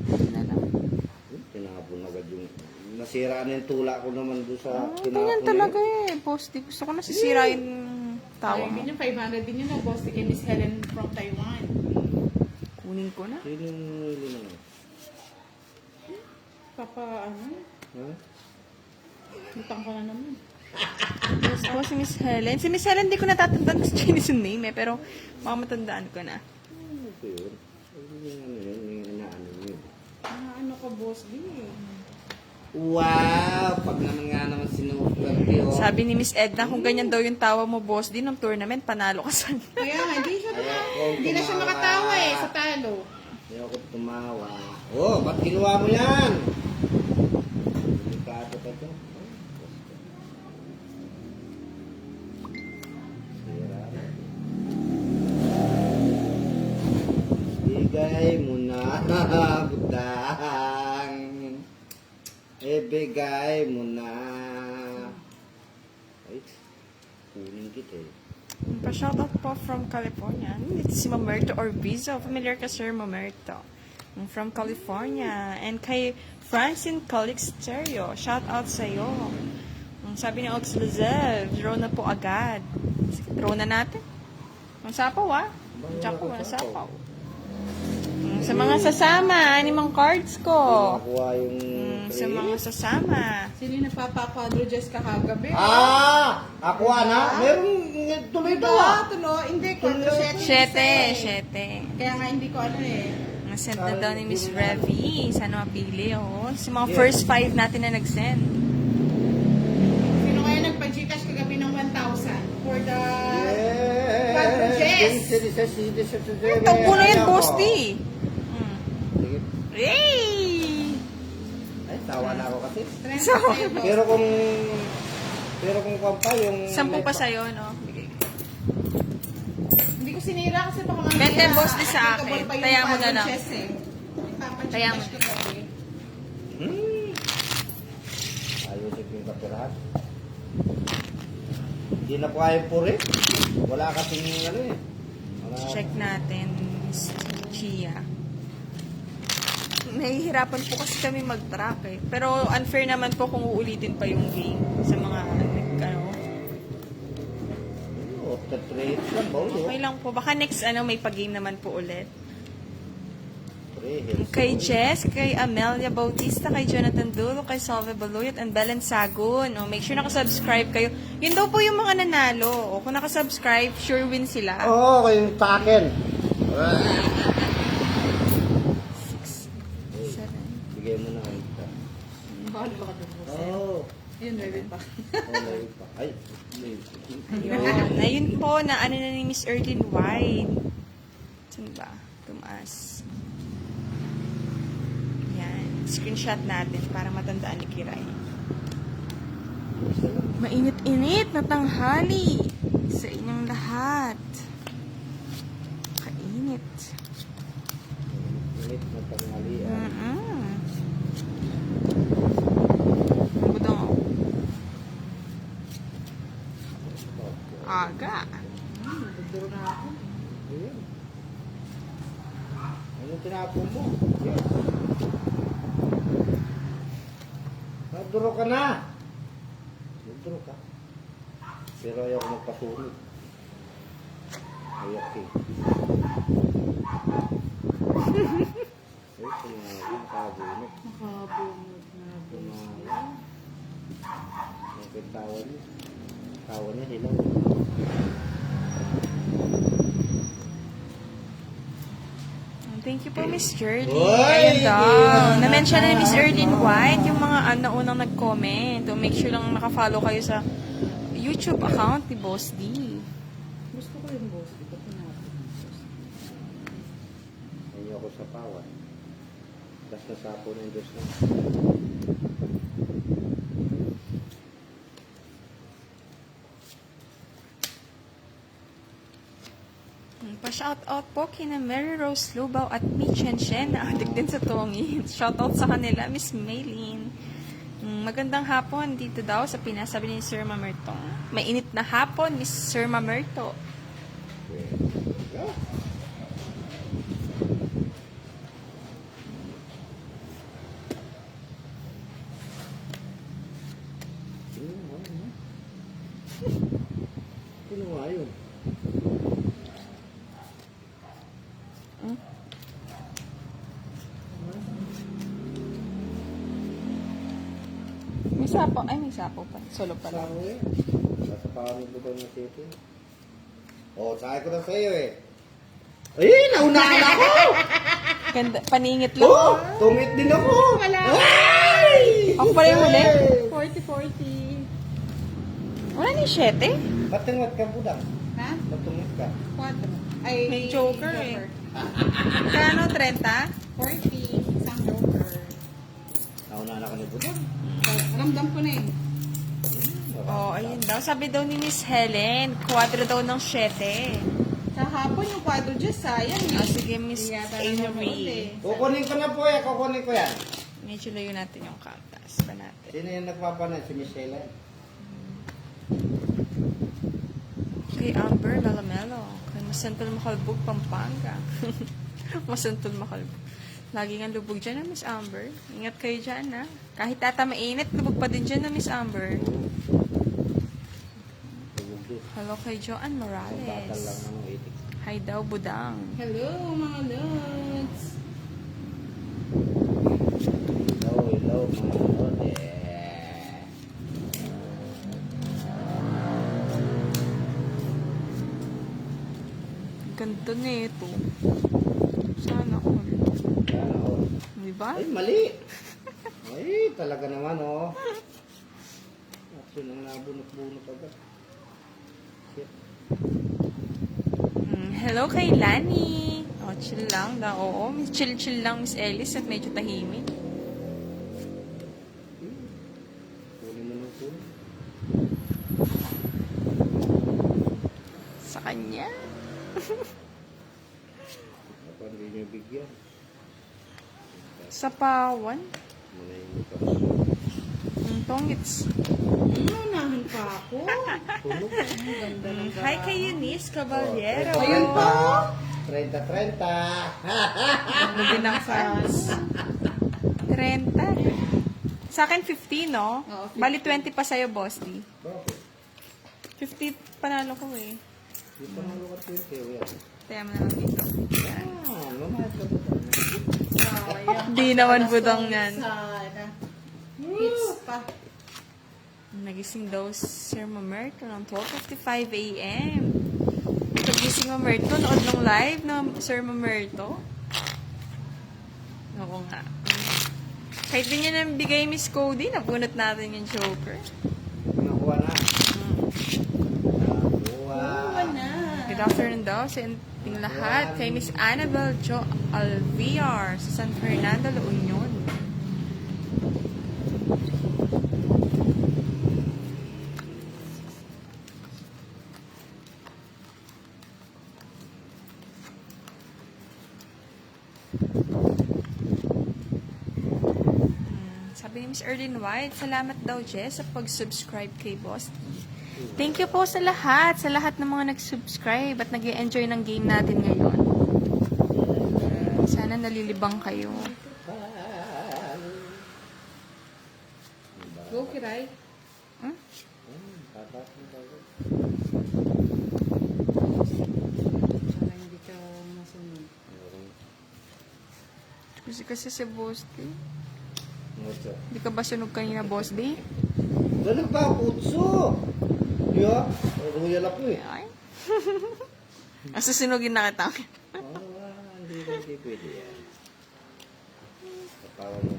Ano na? Tinapon agad yung... Nasira na yung tula ko naman doon sa Ganyan talaga eh. Boss, di gusto ko nasisira yung tawa mo. Din yung 500 din yun na boss kay Miss Helen from Taiwan. Kunin ko na. Sino yung nili naman? Papa, ano? Ha? Utang ko na naman. Yes po, si Miss Helen. Si Miss Helen, di ko natatandaan sa Chinese yung name eh. Pero makamatandaan ko na. Ano po yun? Ano yun? Yung inaano yun. Ano ka boss din eh. Wow! Pag naman nga naman sinuswerte yun. Sabi ni Miss Edna, kung ganyan daw yung tawa mo, boss, din ng tournament, panalo ka sana. Kaya nga, Ayoko hindi na siya tumawa. makatawa eh sa talo. Ayoko tumawa. Oh, ba't ginawa mo yan? Delikado ka dyan. Sira na. Bigay mo na, budang. Ibigay mo na. Ay, kunin kita eh. Pa-shoutout po from California. It's si Mamerto Orbizo. Familiar ka, Sir Mamerto? From California. And kay Francine Calix Stereo. Shoutout sa'yo. Sabi ni Ox Lazev, draw na po agad. Sige, draw na natin. Ang sapaw ah. Diyan ko, ang sapaw. Sa mga sasama, animang cards ko. Nakuha yung... Sa mga sasama. Sino yung nagpapa-quadro just kakagabi? Ah! Ako na? Meron tuloy daw ah. Tulo, hindi ko. Siyete. Kaya nga hindi ko ano eh. Nasend na daw ni Miss Revy. Sana mapili, oh. Sa mga Yes. first 5 natin na nag-send. Sino kaya nagpa-Gcash kagabi ng 1,000 for the... Yes! Tawag na yan, Boss D. Sige. Yay! Ay, tawa na ako kasi. trend So, sa'yo, boss. Pero kung pampa yung... 10 pa sa'yo, no? Bigay. Hindi ko sinira kasi baka mamaya. Bente, boss, di sa akin. applicable pa yung Taya mo na lang. quadro chess eh. Taya mo. Nagpapa-Gcash kagabi. Ayusin ko yung kapirahan. Hindi na po ayaw puri. Wala kasing ano eh. Wala. Check natin, Miss Chia. Nahihirapan po kasi kami mag-track eh. Pero unfair naman po kung uulitin pa yung game sa mga, ano, Oh, trade lang ba? okay lang po. Baka next, may pag-game naman po ulit. Trade. Kay Jess, kay Amelia Bautista, kay Jonathan Dulo, kay Salve Baloyat, and Belen Sagun. O, make sure nakasubscribe kayo. Yun daw po yung mga nanalo. O, kung nakasubscribe, sure win sila. Oo, kayong sa akin. 6, 7. Bigay mo na kayo. Mahal ba ka doon, boss? Oo. Ayun, meron pa. Wala pa. Ay. Ayun. Ayun po, na ano na ni Miss Erlyn White. Saan ba? Tumaas. Yan. Screenshot natin para matandaan ni Kiray. Mainit-init na tanghali sa inyong lahat. Kainit. Init na tanghalian. Ang budong ako. Aga. Nagduro na ako. Ayun. Ano tinapon mo? Yes. Nagduro ka na. Nagduro ka. Pero ayaw ko magpasunod. Ayak eh. Ay, kumain. Nakabunot. Nakabunod na. Kumain. Ang tawa niya. Tawa niya, hilaw. Thank you po, Miss Jerdy. Uy! Ayun daw. Na-mention na ni Miss Erlyn White yung mga unang nag-comment. So, make sure lang nakafollow kayo sa YouTube account ni Boss D. Gusto ko yung boss. Ito po natin. Ayoko sa pawa. Das na sapo ng Diyos na. Pa-shoutout po kina Mary Rose Lubaw at Mi Chen Shen na adik din sa tongin. Shoutout sa kanila, Miss Maylene. Magandang hapon dito daw sa pinasabi ni Sir Mamerto. Mainit na hapon, Miss Sir Mamerto. Yeah. Sino nga yun? May sapo. Ay, may sapo pa. Solo pala. Saan mo eh? Nasa pamig mo daw ng city. Oo, sabi ko na sa'yo eh. Ay, naunahan ako! Ganda, paningit lang. Oh, tumit din ako! Wala. Ay! Ako pala yung huli. 40-40. Wala ni 7. Ba't tingwat ka, budang? Ha? Ba't tumit ka? 4. Ay, May joker eh. Kano, 30? 40. Isang joker. Naunahan ako ni budang. Ramdam ko na eh. Oh, ayun daw. Sabi daw ni Miss Helen, 4 daw ng 7. Sa hapon yung kwadro dyan, sayang eh. Sige, Miss Yata na Avery. nahuli. Kukunin ko na po yan, kukunin ko yan. Medyo layo natin yung kantas pa natin. Sino yung nagpapanay? Si Michelle? Kay Amber Malamelo. Kay Masantol Makalbog, Pampanga. Masantol Makalbog. Lagi nga lubog dyan na, Miss Amber. Ingat kayo dyan, ha? Kahit tata mainit, lubog pa din dyan na, Miss Amber. Hello kay Joanne Ang batal lang Morales. ng 80. Hi daw, Budang. Hello, mga lods. Hello, mga lode. Ganda na ito. Sana all. Yan ako. Diba? Ay, mali. Ay, talaga naman, oh. Action ang nabunot-bunot agad. Shit. Hello kay Lani. Oh, chill lang daw. Oo, chill lang, Miss Ellis, at medyo tahimik. Kunin mo ng kunin. Sa kanya. Dapat hindi niyo bigyan. Sa pawan. Muna yung ito. Tongits. Unahan pa ako. Tunog. Ang ganda ng Hi kay Eunice Caballero. Ayun pa. 30-30. Hindi ng fans. 30. Sa akin, 15, no? Oo, 15. Bali, 20 pa sa'yo, Boss D. Bakit? 50 panalo ko eh. Di pa nalukat 20. Yan. Kaya mo na lang dito. Yan. Ah, lumayat ka ba? Sayang. Di naman budang yan. Sana. Hits pa. Nagising daw si Sir Mamerto ng 12:55 a.m. Nagising Mamerto, nood ng live na Sir Mamerto. Oo nga. Kahit din niya nabigay Miss Cody, nabunot natin yung Joker. Nakuha na. Nakuha. Na. Good afternoon daw sa ating lahat. Kay Miss Annabel Jo Alviar sa San Fernando, La Union. Sabi ni Miss Erlyn White, salamat daw, Jess, sa pag-subscribe kay Boss D. Thank you po sa lahat ng mga nag-subscribe at nag-enjoy ng game natin ngayon. Sana nalilibang kayo. Go, Kiray. sunod. Kasi si Boss D. Mucho. Di ka ba sunog kanina, Boss D? Ganun ba, putso? Di ba? Royal ako eh. Ay. Ang susunugin na kita. Hindi pwede yan. Katawan mo.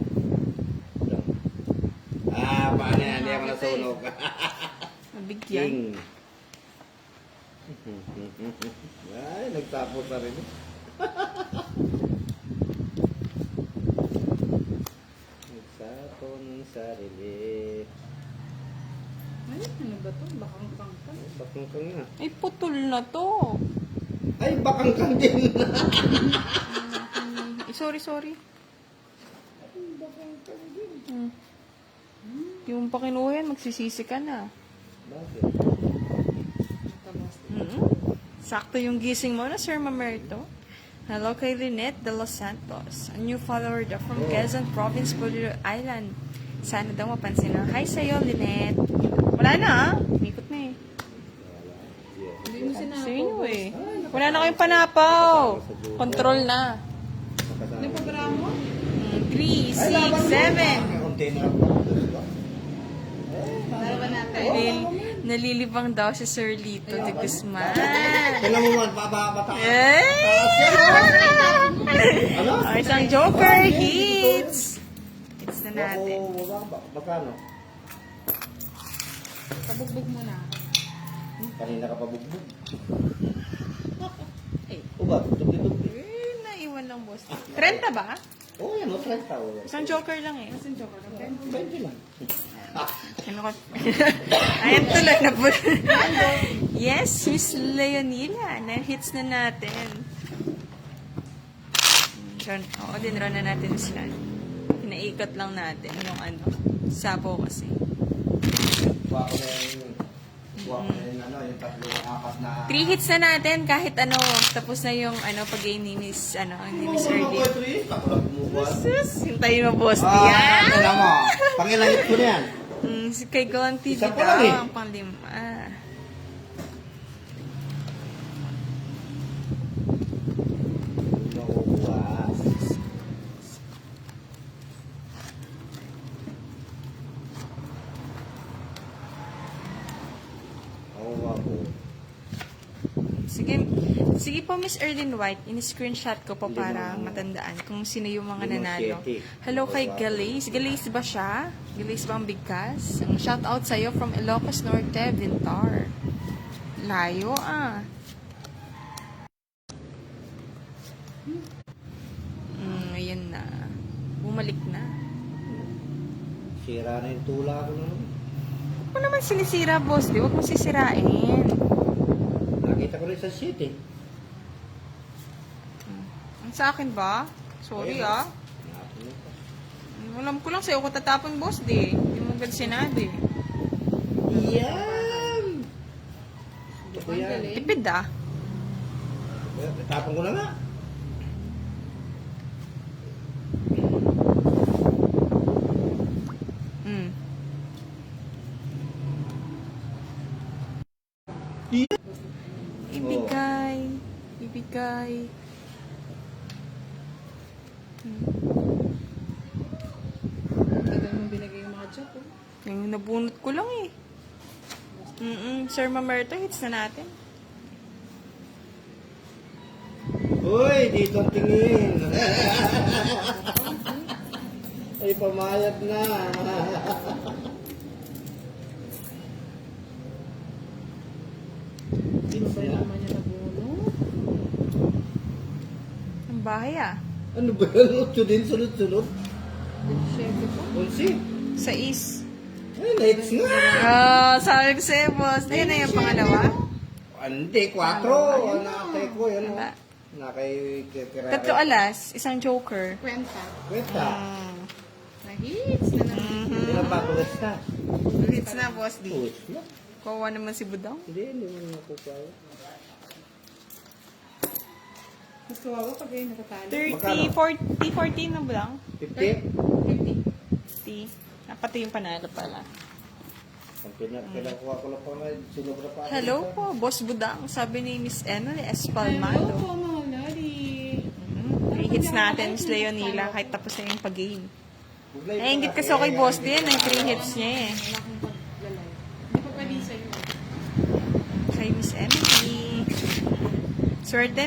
Paano yan? Hindi ako nasunog. Mabigyan. King. Ay, nagtapos na rin. Nagsapon ng sarili. Ay, ano ba to? Bakang pangka. Bakang nga. Ay, putol na to. Ay, bakang din. Ay, sorry. Hmm. Yung pa kinuha yan, magsisisi ka na. Bakit? Sakto yung gising mo na, Sir Mamerto. Hello kay Lynette de Los Santos. A new follower daw from Quezon Province, Bulilo Island. Sana daw mapansin na. Hi sa'yo, Lynette. Wala na, ah. Umikot na eh. Hindi mo sinabi. Sa inyo eh. Wala na kayong panapaw. Control na. Ano pa ba mo? 3, 6, 7. Container. Dalawa natin. Nalilibang daw si Sir Lito de Guzman. Tingnan mo man, pababa. Eh! Ano? Ay, isang Joker hits. Hits na natin. Bakano? Pabugbog mo na. Kanina ka pabugbog. Eh. Uba, tugli-tugli. Eh, naiwan lang, boss. 30 ba? Oo, yan, o, 30 tao. Isang Joker lang eh. Asan joker ka? 20 lang. Ano ko? Ayan tuloy na po. Yes, Miss Leonila. Na-hits na natin. Oo, dinrun na natin sila. Pinaikot lang natin yung ano. Sapo kasi. Kuha ko na yun. Kuha ko na yun, yung 3-4 na... 3 hits na natin kahit ano. Tapos na yung ano, pag-game ni Miss, ni Miss Early. Ako lang kumukuha. Sus, hintayin mo, boss. Alam mo. Pangilang hit ko na yan. Si kay Golan TV Isa pa daw, lang eh. ang pang-5. Nakukuha. Oo, ako. Sige po, Miss Erlyn White, in-screenshot ko po para matandaan kung sino yung mga nanalo. Hello kay Galace. Galace ba siya? Galace ba ang bigkas? Ang shout out sa'yo from Ilocos Norte, Vintar. Layo ah. Ayan na. Bumalik na. Sira na yung tula ko na. Huwag mo naman sinisira, boss. Di, huwag mo sisirain. Nakita ko rin sa sheet eh. Ang sa akin ba? Sorry ah. Alam ko lang sa'yo ko tatapon, boss, di. Hindi mo agad sinabi. Yan! Ito yan. Tipid ah. Tapon ko na nga. Mm. Ibigay. Ibigay. Tagal mo binigay yung mga joke. Yung nabunot ko lang eh. Sir Mamerto, hits na natin. Uy, dito ang tingin. Ay, pamayat na. Sino ba naman niya nabuno? Ang bahay ah. Ano ba yan? 8 din, sunod-sunod. Siyempre po. 11. Sa is. Ay, next nga. Sabi ko sa'yo, boss. Ayun na yung pangalawa. Hindi, 4. Nakatay ko, yan. Wala. Nakay Kirara. 3 alas, isang joker. Kwenta. Kwenta. Na-hits na naman. Pinapatulas na. Hits na, boss D. Tuwis na. Kawawa naman si Budang. Hindi mo nakukuha. Mas kawawa pag kayo natatalo. 30, 40, 14 na Budang. 50? 50. Napati yung panalo pala. Ang pinakuha ko lang pa nga, sunod na pa. Hello po, Boss Budang. Sabi ni Miss Emily Hello Espalmado. po mga lodi. 3 hits natin, Miss Leonila, kahit tapos na yung pag-game. Mag-live Eh, ingit ka kasi ako kay Boss din, yung 3 hits niya eh. Wala akong paglalay. Hindi pa pwede sa'yo. Kay Miss Emily. Swerte,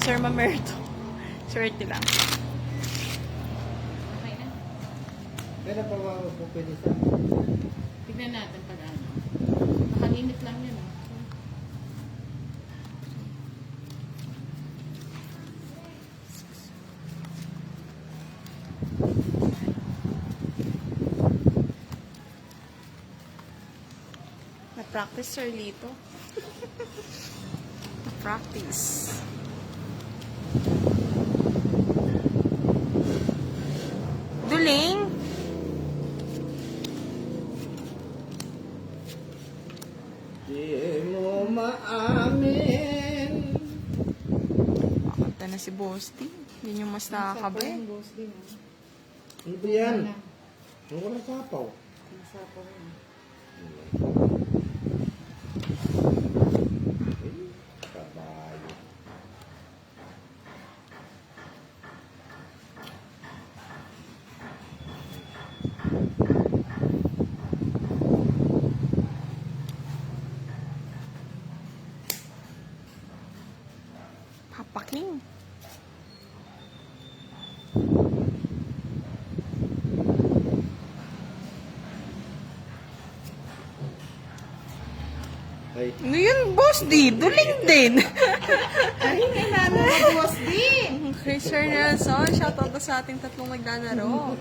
Sir Mamerto. Swerte lang. Okay na. Kailan pa ba po pwede sa... Tignan natin pag ano. Nakalimit lang yun. Na-practice, Sir Lito. Na-practice. Duling! Di mo maamin. Pakanta na si Boss D. Yun yung mas nakakabay. Boss din. Ano ba yan? Ano wala sapaw? Nasapaw yun. Kabayo. Papaking. Ay, Ano yun, Boss D? Duling din. Ay, kailangan mo boss din. Kay Sir Nelson, shoutout na sa ating tatlong naglalaro.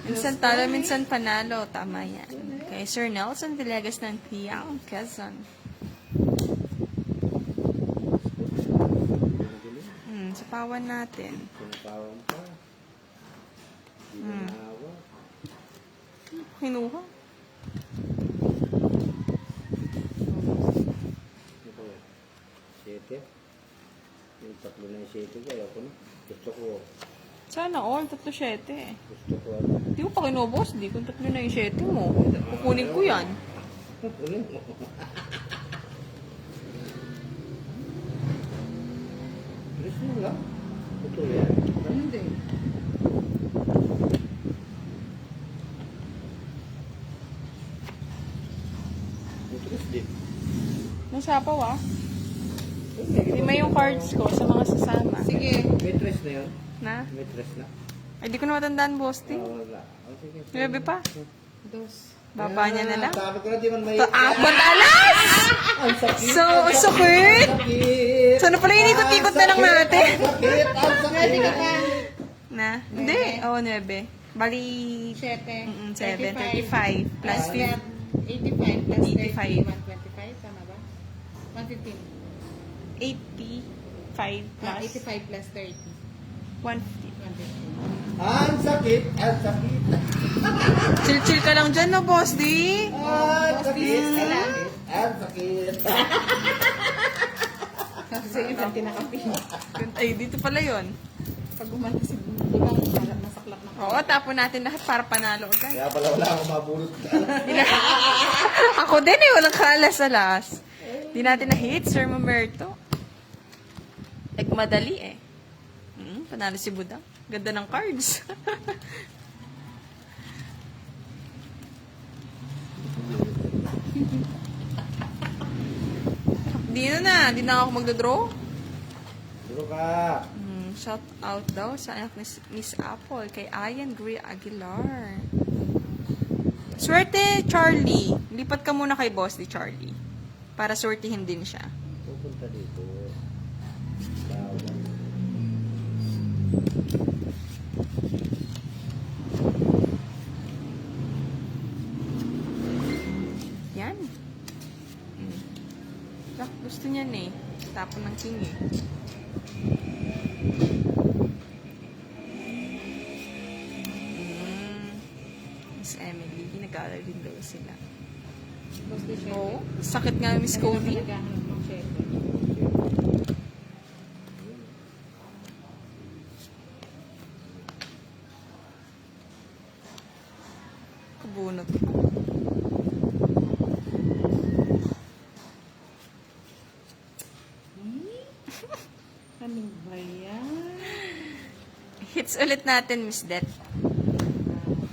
Minsan talo, minsan panalo. Tama yan. Kay Sir Nelson Villegas ng Tiang, Quezon. Sa pawan natin. sinapawang pa. Di mo naawa. Kinuha. Ito yan. 7. Yung tatlo na yung 7 ko. Ayoko na. Gusto ko. Sana all, 3-7. Gusto ko ano. Di mo pa kinubos, di. Kung 3 na yung 7 mo, kukunin ko yan. Kunin mo. Tres mo lang. Ito yan. Hindi. Tres din. Nasapaw ah. Lima yung cards ko sa mga sasama. Sige. May tres na yun. Na? May tres na. Ay, di ko na matandaan, Boss D. Wala. Oh, sige. 9 pa. Dos. Baba niya na lang. Sabi ko na di man may... Apat alas! Ang sakit. So, ang sakit! sakit. Sana pala inikot-ikot na lang natin. Ang sakit. Ang Pwede ka sakit. pa. Na? Hindi. Oo, 9. Bali, 7. 7, 35. Plus 85 plus 85. 30, 125. Tama ba? 115. 85 plus 85 plus 30. 150. 115. Ang sakit. Ang sakit. Chill-chill ka lang dyan, no, Boss D? Ang sakit. Boss, sila. Ang sakit. Kasi yun ang tinakapi. Ay, dito pala yon. Pag umanta si Bulang, masaklap na. Oo, tapon natin lahat para panalo agad. Kaya pala wala akong mabulot. Ako din eh, walang kalas-alas. Di natin na-hit, Sir Mamerto. Madali eh. Panalo si Budang. Ganda ng cards. Di na ako magdodraw. Duro ka. Shout out daw sa anak ni Miss Apple kay Ayan Gray Aguilar. Swerte, Charlie. Lipat ka muna kay Boss di Charlie. Para swertihin din siya. Pupunta dito. Bawal. Yan. Gusto niyan eh. Tapon ng king eh. Miss Emily, nag-aaral din daw sila. Boss di siya. Oo, sakit nga Miss Cody. Naghahanap ng check. Kabunot. Kaming ba yan? Next ulit natin, Miss Det.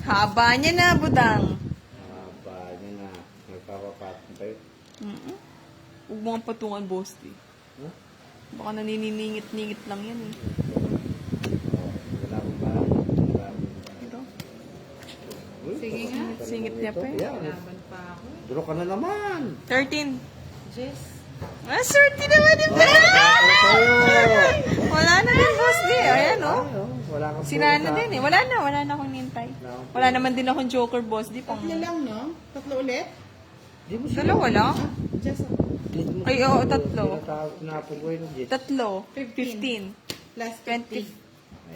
Haba niya na, budang. Haba niya na. Nagpapapatong tayo. Huwag mo ang patungan, boss. Huh? Baka nanininingit-ningit lang yan eh. Wala akong parang. Ito. Sige nga. Singit niya pa eh. Yan. Laban pa ako. Draw ka na naman. 13. Jess. Ah, 30 naman yung Wala na rin, boss D. Ayan, oh. Wala kang Sinana din eh. Wala na akong nintay. Wala naman din akong joker, boss D. Pang... Tatlo lang, no? Tatlo ulit? Di mo siya. Dalawa lang? Jess. Ay, oo, tatlo. Tinapon ko yun. Jess. Tatlo. 15. 15. Plus 20.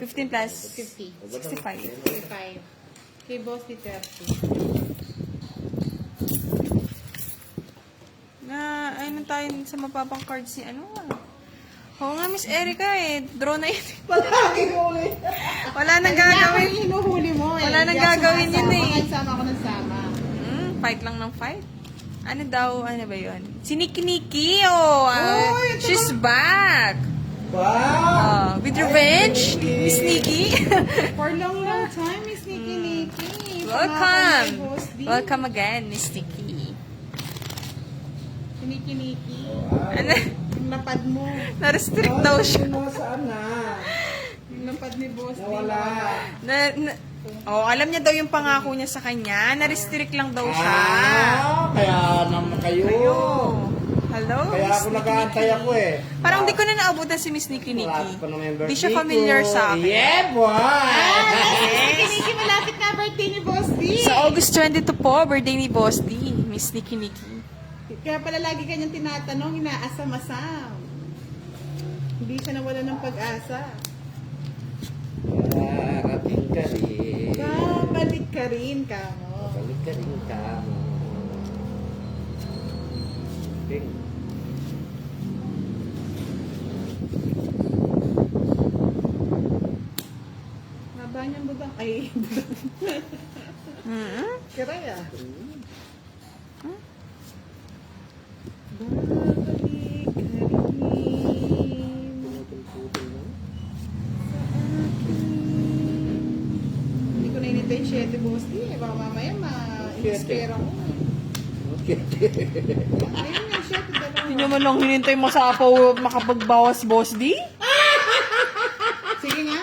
50. 15 plus 50. 65. 55. Kay Boss D 30. Na, ayun tayo sa mapapang cards ni ano ah. Oo nga, Miss Erica eh. Draw na yun. Palagi mo ulit. Wala nang gagawin. Yung hinuhuli mo eh. Wala nang Kaya gagawin yun sumasama eh. ka, Sama ako ng sama. Fight lang ng fight. Ano daw, ano ba yun? Si Nikki oh. Uy, ito She's back. Wow! With revenge, Miss Nikki. For long time, Miss Nikki Nikki. Welcome. Pangako kay Boss D. Welcome again, Miss Nikki. Si Nikki Nikki. Ano? Yung lapad mo. Na-restrict daw siya. Saan na? Yung lapad ni Boss D. Nawala. Alam niya daw yung pangako niya sa kanya. Na-restrict lang daw siya. Kaya naman kayo. Hello, Kaya Miss ako Nikki nag-aantay Nikki. ako eh. Parang hindi ko na naabutan si Miss Nikki Nikki. Malapit pa ng member Hindi siya dito. familiar sa akin. Yeah, boy! Nikki Nikki, malapit na birthday ni Boss D. Sa August 22 po, birthday ni Boss D, Miss Nikki Nikki. Kaya pala lagi kanyang tinatanong, inaasam-asam. Hindi siya nawala ng pag-asa. Karating ka rin. Babalik ka rin, kamo. Balik ka rin ka mo. Ping. Haba niyang bubang. Ay, kiray ah. Babalik ka rin Putol-putol na. sa akin. Hindi ko na inintay yung 7 Boss D. Baka mamaya ma-inspire ako. Okay. Ayun nga, 7 dalawa. Hindi naman lang hinintay mo sa apaw makapagbawas, Boss D? Sige nga.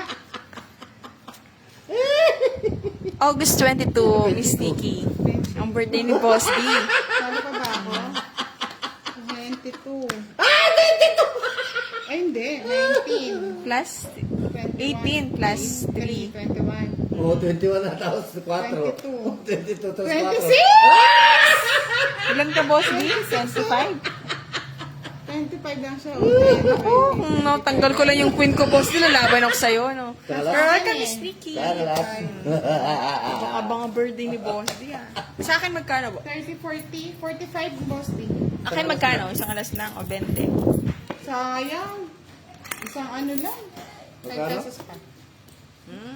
August 22, Miss Nikki. Ang birthday ni Boss D. Sali pa ba ako? 22. Ah, 22! Ay, hindi. 19. Plus 18 plus 3. 21. Oh, 21 na tapos 4. 22. 22 tapos 4. 26! Ilan ka, Boss D? 25. 25 lang siya. Tanggal ko lang yung queen ko, Boss D. Lalaban ako sa'yo, no? Sala. Pero welcome, Miss Nikki. Salat. Baka bang ang birthday ni Boss D, ah. Sa akin, magkano, Boss? 30, 40, 45 Boss D. Akin, magkano? Isang alas lang o 20? Sayang. Isang ano lang. 5 Magkano? pesos pa.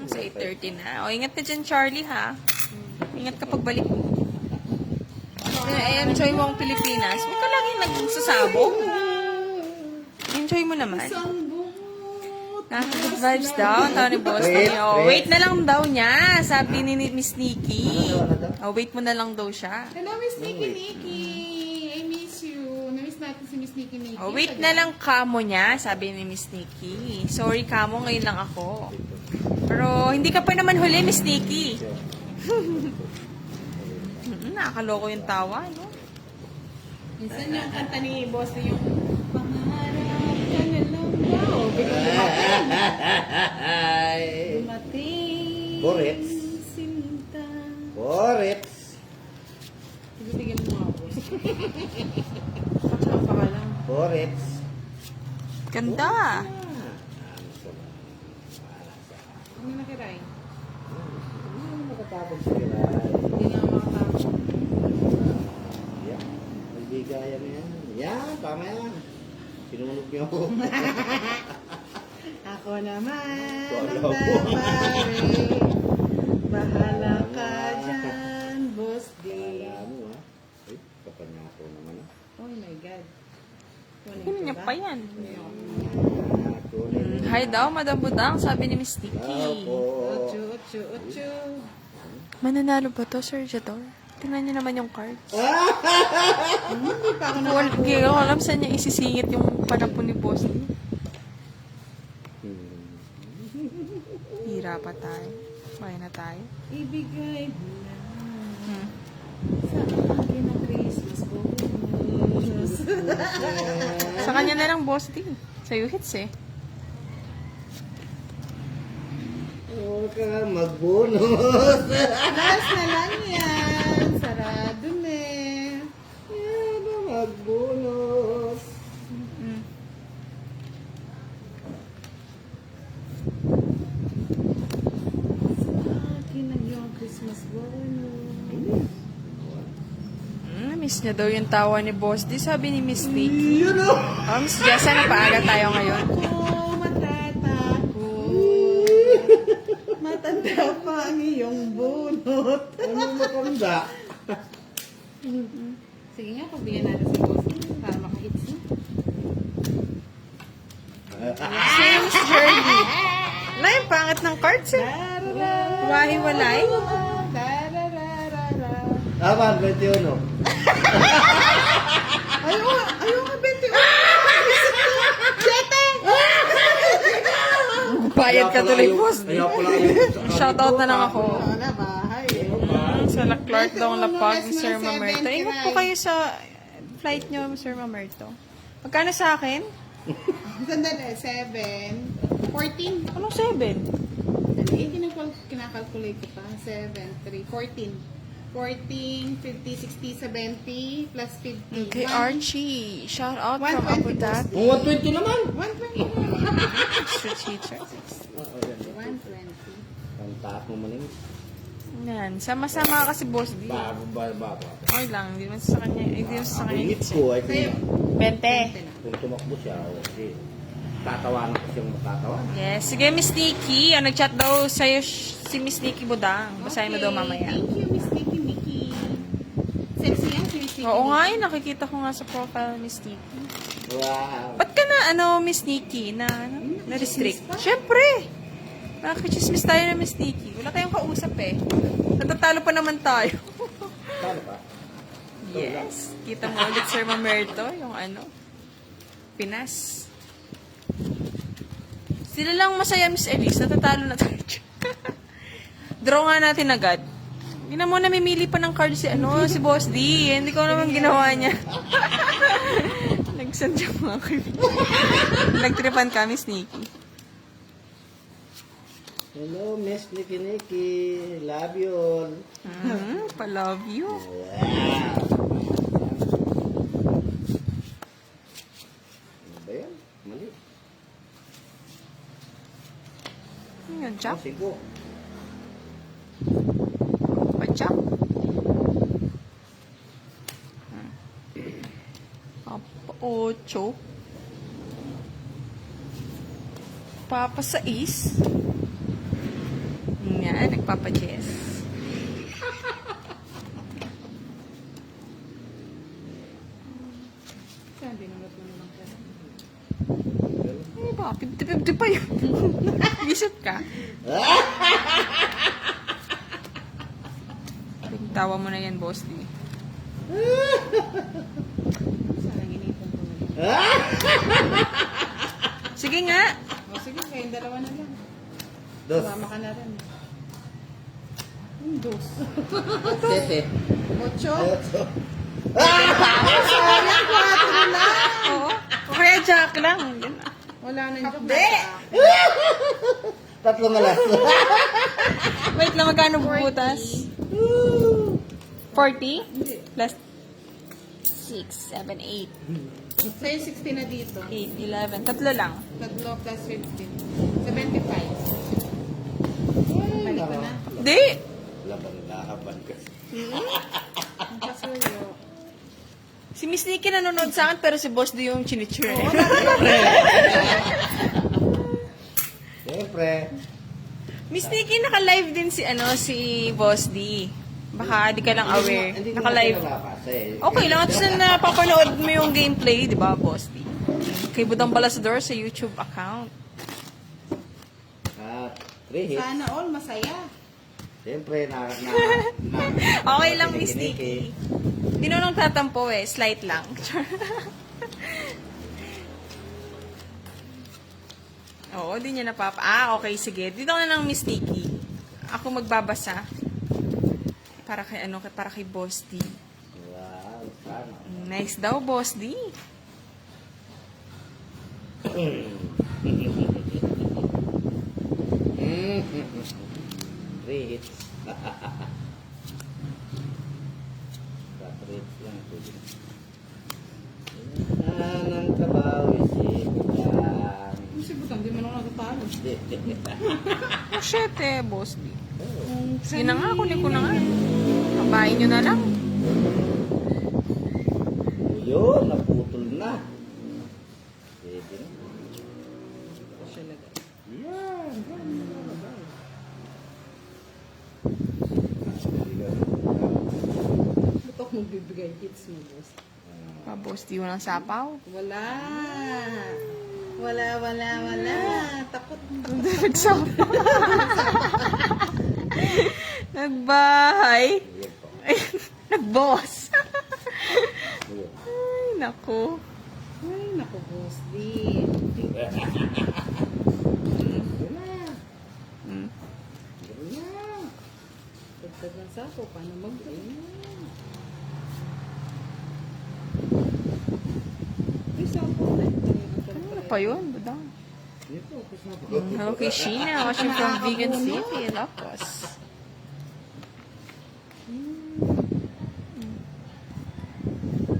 Sa 8:30 na. O, ingat ka dyan, Charlie, ha? Ingat ka pagbalik mo. Enjoy mo ang Pilipinas. Huwag ka lagi nagsasabog. Enjoy mo naman. Isang buhot. Good vibes daw. Ang tawag ni Boss D. Oh, wait na lang daw niya. Sabi ni Miss Nikki. Oh, wait mo na lang daw siya. Hello, Miss Nikki Nikki. I miss you. Na-miss natin si Miss Nikki Nikki. Oh, wait na lang kamo niya, sabi ni Miss Nikki. Sorry kamo, ngayon lang ako. Pero hindi ka pa naman huli, Miss Nikki. Nakakaloko yung tawa, no? Minsan yung kanta ni Boss D yung pangarap ka na lang daw. Biglang dumating. Dumating. Borets. Sinta. Borets. Bibigyan mo mga boss. Patsaka pa ka lang. Borets. Ganda. Ano nakiray? Ano makatapos sa kilay? Hindi nga makatapos. Yan. Magbigaya na yan. Yan, tama yan. Sinunog niyo ako. Ako naman Wala ang po. babare. Bahala ka dyan, Boss D. Kala mo ha. Ay, kapanyato naman ha. Oh my God. Kunin niya pa yan. Kunin. Hi daw, Madam Budang, sabi ni Miss Nikki. Opo. Ocho. Mananalo ba to, Sir Jador? Tingnan niyo naman yung cards. Hindi pa ako Hindi ko alam saan niya isisingit yung panapon ni Boss Lee. Hira pa tayo. Kaya na tayo. ibigay mo na Hmm. sa akin ang Christmas bonus. Sa kanya na lang, Boss Lee. Sa'yo hits eh. Huwag ka magbunot. Last na lang yan. Sarado na. Yan ang magbunot. Mm. Sa akin ang iyong Christmas bonus. Miss niya daw yung tawa ni Boss Lee, sabi ni Miss Nikki. Yun o. Oh, Miss Jessa, napaaga tayo ngayon. Oh, matatakot. Matanda pa ang iyong bunot. Ano matanda? Sige nga, pagbigyan natin si Boss para makahits na. Si Miss Jerry. Wala yung pangit ng cards eh. Wahi-walay. Tama, 21. Ayaw nga 21. Bayad ka tuloy, Boss Lee. Ayaw ko lang yung... Shoutout na lang ako. Wala, bahay. Sa La Clark daw ang lapag ni Sir Mamerto. Ingat po kayo sa flight nyo, Sir Mamerto. Magkano sa akin? Sandali, 7. 14. Anong 7? Dali, kinakalculate ko pa. 7, 3, 14. 14, 50, 60, 70, plus 50. Kay Archie. Shout out from 120 Abu Dhabi. Kung 120 naman. 120. Sir Teacher. 120. Ang taas mo maning. Yan. Sama-sama kasi Boss D. Baba. Okay lang. Hindi naman sa kanya. Hindi naman sa kanya. Limit ko ay Sa'yo. kung, 20. kung tumakbo siya, okay. Tatawanan ko siyang matatawa. Yes. Sige, Miss Nikki. Nag-chat daw sa'yo si Miss Nikki Budang. Basahin mo daw mamaya. Thank you, Miss Mickey. Sexy yan, si Miss Nikki. Oo nga, nakikita ko nga sa profile ni Miss Nikki. Wow. Ba't ka na, Miss Nikki, na-restrict? Siyempre! Nakakichismis tayo na Miss Nikki. Wala tayong kausap eh. Natatalo pa naman tayo. Talo ka? Yes. Kita mo ulit, Sir Mamerto, yung Pinas. Sila lang masaya, Miss Elise. Natatalo na tayo. Draw nga natin agad. Hindi na mo namimili pa ng card si Boss D. Hindi ko naman ginawa niya. Nagsend yung mga kaibigan. Nagtripan ka, Miss Nikki. Hello, Miss Nikki. Love you all. Pa-love you. Wow. Ano ba yan? Mali. Ano yun, Jack? Sigo. Pa-Jack? Papa-8. Papa-6. Yan, nagpapa-Jess. Sabi naman mo naman ka. Ano ba? 50-50 pa yun. Isip ka. Tawa mo na yan, Boss D. Sayang inipon ko na lang. Sige nga. O sige, kayong dalawa na lang. Dos. Sumama ka na rin. Dos. Sete. Ocho. Ocho. Sayang, 4 na. Oo. O kaya Jack lang. Yan. Wala na yung Hindi. Tatlong alas. Wait lang, magkano bubutas? 40? Plus 6, 7, 8. Sa'yo 60 na dito. 8, 11. Tatlo lang. Tatlo plus 15. 75. Balik ko na. Hindi. Laban kasi. Ang pasuyo. Si Miss Nikki nanonood sa akin pero si Boss D yung chinichur. Siyempre. Miss Nikki, naka-live din si Boss D. Baka di ka lang aware. Hindi ko Naka-live. Okay lang. Tapos na napapanood mo yung gameplay, di ba, Boss D? Kay Budang Balasador sa YouTube account. 3 hits. Sana all masaya. Siyempre, Okay lang, Miss Nikki. Hindi naman tatampo eh. Slight lang. Oo, di niya napapa... okay, sige. Dito ka na lang, Miss Nikki. Ako magbabasa. Para kay para kay Boss D. Wow, sana. Nice daw, Boss D. Three hits. 3 hits lang. Ng trabaho, isip lang. Kasi butang, di mo na natatalo. Oh, shit eh, Boss D. Sige na nga, kunin ko na nga. Kabahin nyo na lang. Yun, naputol na. Pwede na. Siya lagay. Yan. Ba't ako magbibigay hits mo, boss? Pa, Boss D, walang sapaw. Wala. Wala. Takot. Nagsapaw. Nagbahay. Yan po. Nagboss. Yan. Ay, naku. Ay, naku, boss. Di. Yan na. Mm. Yan na. Tagtag ng sako. Paano mag-ay? Ay, sako na. Ano pa yun? Budang. Ito, kusma po. Hello kay Sheena, watching from Vegan City, Ilocos.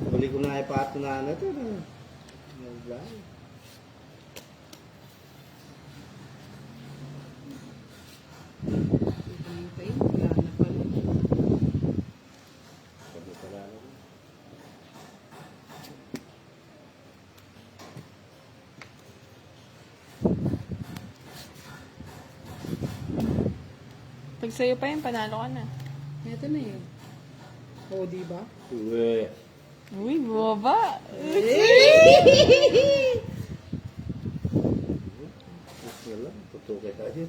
Huli ko na ipato na ano ito. Nag-vlog. Wala na pala. Sabi pala ako. Pag sa'yo pa yun, panalo ka na. Ito na yun. O, di ba? Uwe. Uy, boba. Gusto lang, tutukay tayo.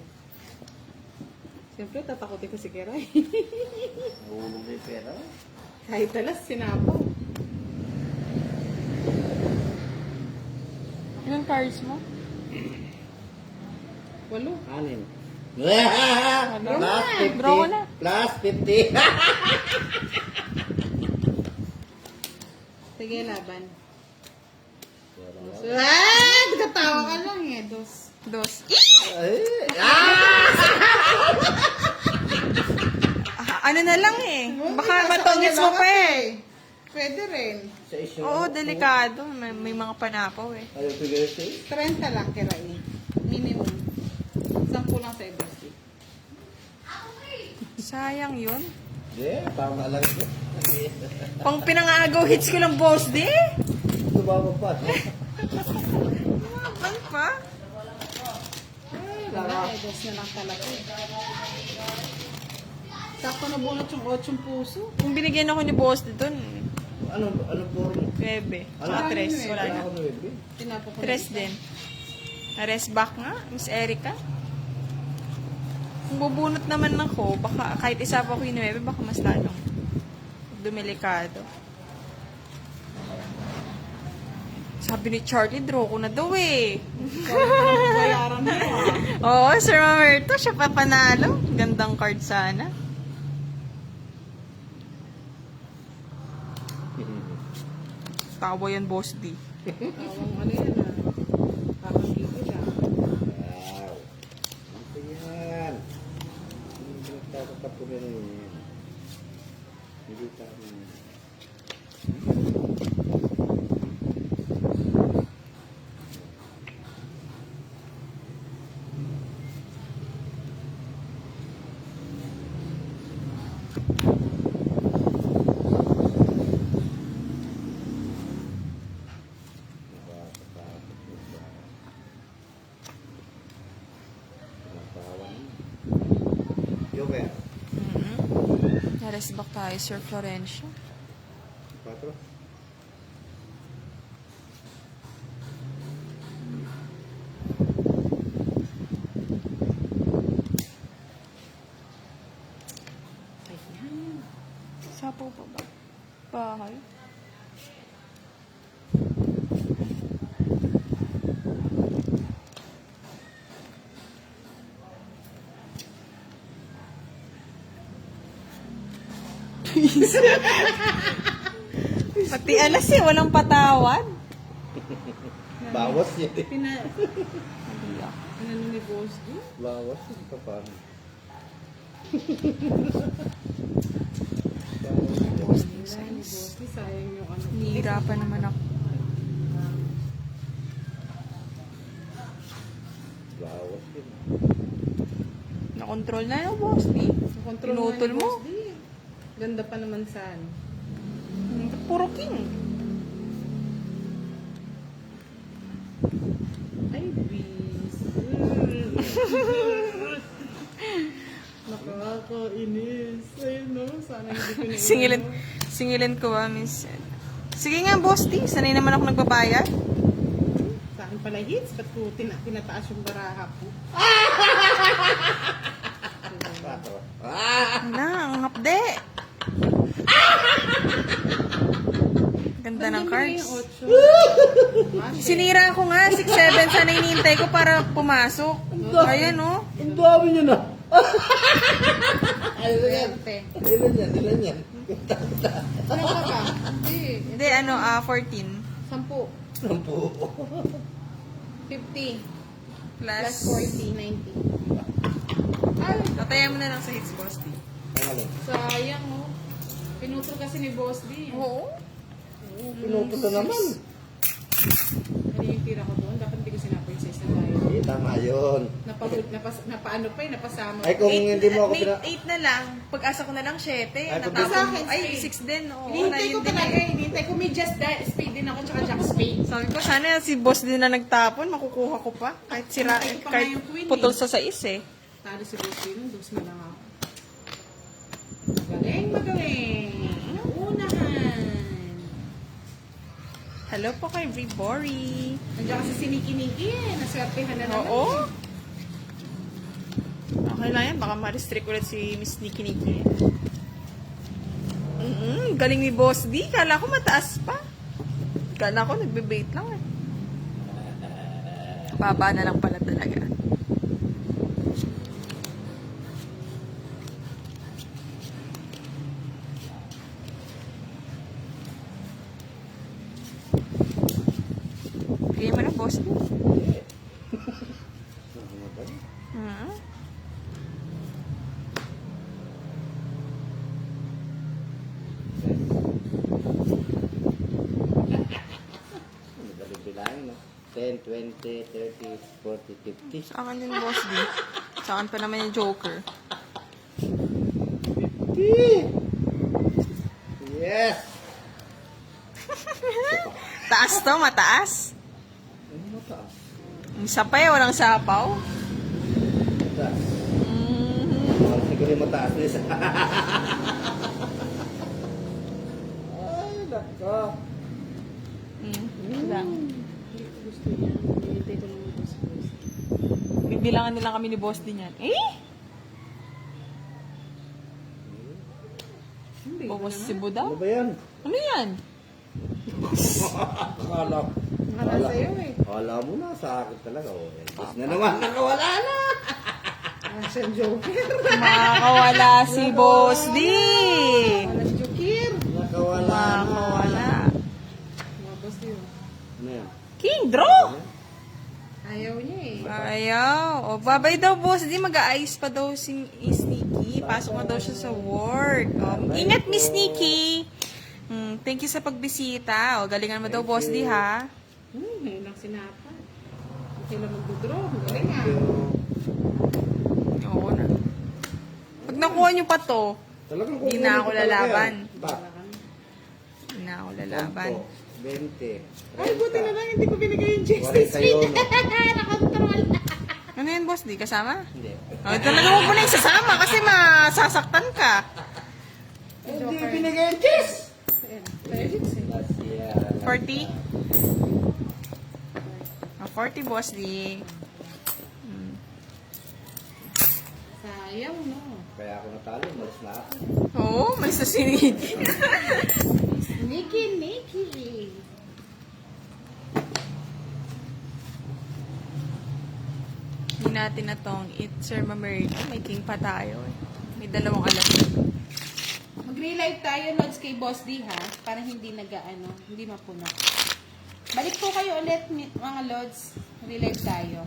Siyempre, tatakotin ko si Kiray. Nahulog na yung pera. Kahit talas, sinapaw. Ilang cards mo? 8. Anin. Draw Plus na. 50. Draw na. Plus 50. Sige, laban. Ay! Ah! Nagkatawa ka lang eh. 2. Dos. Ano na lang eh. Baka matongits mo pa eh. Pwede rin. Sa isyo. Oo, delikado. May mga panapaw eh. Ayaw figure six? 30 lang, Kiray. Minimum. 10 lang sa ibasti. Sayang yun. Hindi, tama lang ito. Pang pinangagaw hits ko lang, Boss D. Tumama pa. Ano pa? Wala, 2 na lang talaga. Sakto na bunot yung 8 puso. Kung binigyan ako ni Boss D dun, Ano form? 9. Wala. Saka 3. Wala na. Ako na, baby. Tinapo ko 3 din. Rest back nga, Miss Erica. Kung bubunot naman ako, baka kahit isa pa ko yung 9, baka mas lalong dumilikado. Sabi ni Charlie, draw ko na daw eh. bayaran mo. Oo, Sir Mamerto, siya pa panalo. Gandang card sana. Tawa yan, Boss D. Tawang ano yan ah. Kakagigil ah. Wow. Ito yan. Hindi nagtatapunan yan. Hindi tama. Joker. Rest back tayo, Sir Florencio. 4. Sapo pa ba? Bahay? Pati alas eh, walang patawad. Bawas yun. Iyak. Ano ni Boss D? Bawas yun. Paano? Sayang yung ano. Nihirapan naman ako. Bawas yun. Nakontrol na no, boss. Pinutol mo. Ganda pa naman saan. Puro king. Ay, bis. Nakakainis. Ayun no, sana hindi ko Singilin ko ba, miss? Sige nga, boss. Sanay naman ako nagbabayad. Saan pala hits? Ba't ko tinataas yung baraha ko? Wala, ang hapde. Ganda ng cards. Sinira ko nga, 6-7. Sana hinihintay ko para pumasok. Ayan, oh. Ang dami niya na. Ilan yan? Ilan yan? Ano ka ba? Hindi. Hindi, 14. 10. 10. 50. Plus, Plus 40, 90. Ay, Tatayan mo na lang sa hits, boss. Ang alin? sayang oh. Pinutol kasi ni Boss D. Oo. Pinupunta naman. Ano yung tira ko doon? Dapat hindi ko sinapay sa isang tayo. Eh, tama yun. Napaano pa eh, napasama. Ay, kung hindi mo ako 8 na lang. Pag-asa ko na lang 7. Ay, pag- Sa akin, Ay, six. 6 din. Oo, Hinihintay ko yun din talaga eh. hinihintay ko. May just that, spade din ako, tsaka jack spade. Sabi ko, sana si boss din na nagtapon, makukuha ko pa. Kahit sira, Hintay ko pa kahit nga yung queen, putol eh. sa 6 eh. Talo si Boss D, dos na lang ako. Magaling. Unahan. Hello po kay Bribori. Nandiyan kasi si Niki eh. Naswertehan na naman. Oo. Okay lang yan, baka ma-restrict ulit si Miss Nikki Nikki. Galing ni Boss D. Kala ko mataas pa. Kala ko nagbe-bait lang eh. Baba na lang pala talaga. Bigay mo na, Boss D. Hmm? Magaling bilangin, no? 10, 20, 30, 40, 50. Sa akin din, Boss D. Sa akin pa naman yung Joker. 50! Yes! Taas to, mataas. Ano mataas? Isa pa eh, walang sapaw. Mataas. Mm-hmm. Oh, siguro yung mataas na isa. Ay, nako. Lang. Hindi ko gusto yan. Hinihintay ko naman po si Boss D. Bibilangan nila kami ni Boss din yan. Eh? Bukos si Budaw? Ano ba yan? Ano yan? Akala ko. Nakala sa'yo eh. Akala mo na sa akin talaga. Oh, Elvis na naman. Nakawala na. Action Joker. Makakawala si Boss D! Alas Joker. Nakawala na. Makakawala. Mga Boss D oh. Ano yan? King, draw! Ayaw niya eh. Ayaw. O, babay daw, Boss D. Mag-aayos pa daw si Nikki. Pasok na daw siya sa work. O, ingat, Miss Nikki! Thank you sa pagbisita. O, galingan mo daw, Boss D, ha? Ngayon lang sinapa. Okay lang mag-draw. Galing ah. Oo na. Pag nakuha niyo pa to, Talagang Hindi kukunin na ako ko talaga lalaban. yan. Ba? hindi na ako lalaban. 20. Ay, buti na lang hindi ko binigay yung chest 41. Nakakontrol. Ano yan, Boss D? Kasama? Hindi. O, talaga huwag mo na isasama kasi masasaktan ka. Hindi binigay yung cheese. Ayan. Legends eh. Last year. 40? 40, Boss D. Sayang, no? Kaya ako natalo, malis na ako. Oo, malis na si Nikki. Nikki. Hindi natin na tong Eat Sir Mamerto. May king pa tayo eh. May dalawang alam. Mag-relive tayo, Lods, kay Boss D, ha? Para hindi hindi mapuno. Balik po kayo ulit, mga Lods. Relive tayo.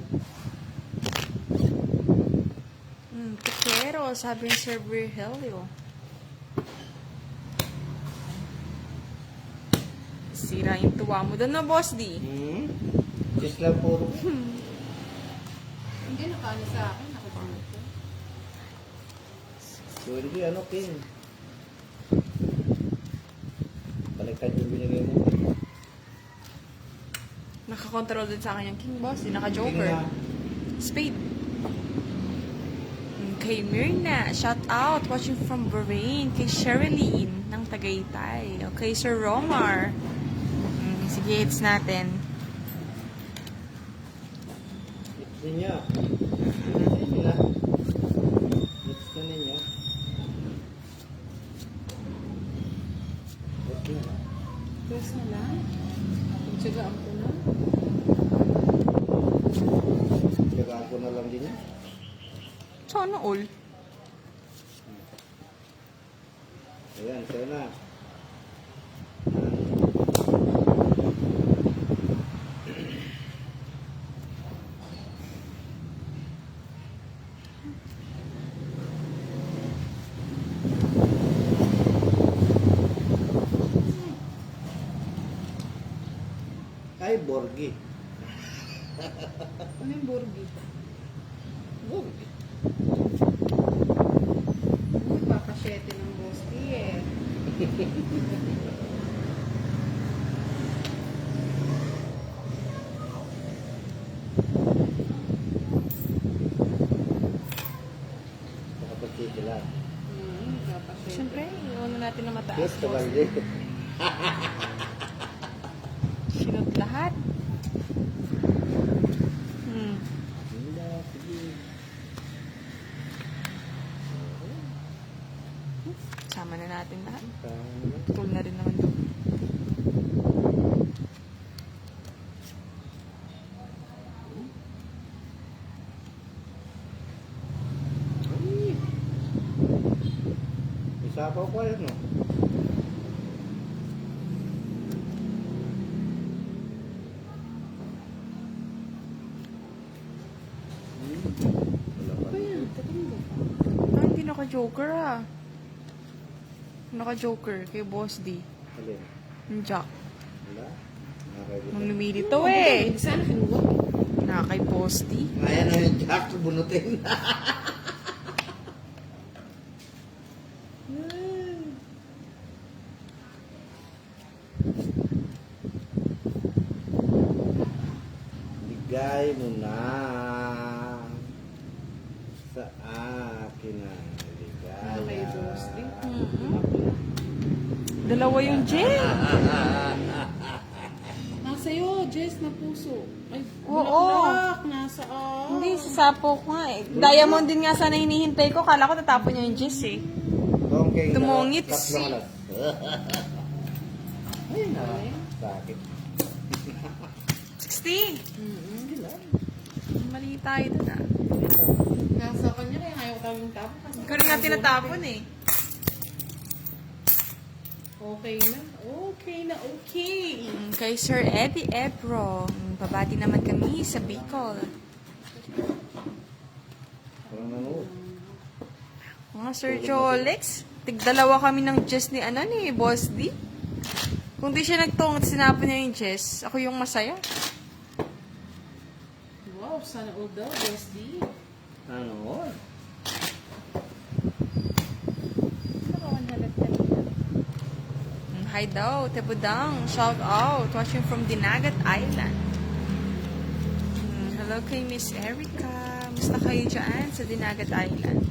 Pero, sabi ni Sir Virgilio. Sira yung tuwa mo doon na, Boss D. Just lang puro. Hindi nakano sa akin, nakapanood ko. So, hindi, King. Baliktad yung binigay mo. Nakakontrol din sa akin yung king, Boss D. Naka-joker. King na. Spade. Kay Myrna, shout out, watching from Bahrain. Kay Sherilyn, ng Tagaytay. Okay, Sir Romar. Sige, hits natin. Hits ninyo. Hits nila. Hits na ninyo. Hits na. Press na lang. Tsagaan ko na. Tsagaan ko na lang din yan. Sana all. Ayan, sa'yo na. Ay, Borgi. Ano yung Borgi? Borgi. Papasyete ng Boss D, eh. Nakapagsi sila. Papasyete. Siyempre, iwan natin na mataas. Yes, kabali. Sinot lahat. Hindi, sige. Sama na natin lahat. Tama. Tool na rin naman to. Ay. Isa pa ko yun, no? Wala pa. Ano yan? Tatanda. Hindi naka-joker ah. Naka-joker kay Boss D. Alin? Yung Jack. Wala? Nakakita. Nung lumilito eh. Sana kinuha. Naka kay Boss D. Ayan na yung Jack, bunutin. Bigay mo na sa akin na ligaya. Kay Boss D. Dalawa yung Jen. Nasa iyo, Jess, na puso. Ay, Oo. bulaklak. Nasa, Hindi, sasapo ko nga eh. Diamond din nga sana hinihintay ko. Kala ko tatapon niya yung Jess eh. Tongking Tumungit. tatlong alas. Ayun na. Sakit. 60. Mali tayo dun ah. Nasa kanya, kaya ayaw tawing tapon. Ikaw rin nga tinatapon eh. Okay na. Okay na, okay. Kay Sir Eddie Ebro. Pabati naman kami sa Bicol. Parang nanood. Mga Sir Jolex. Tigdalawa kami ng Jess ni Boss D. Kung di siya nagtungot, sinapon niya yung Jess. Ako yung masaya. Wow, sana all daw, Boss D. Nanood. Hi daw, Tebudang. Shout out. Watching from Dinagat Island. Hello kay Miss Erica. Musta kayo dyan sa Dinagat Island?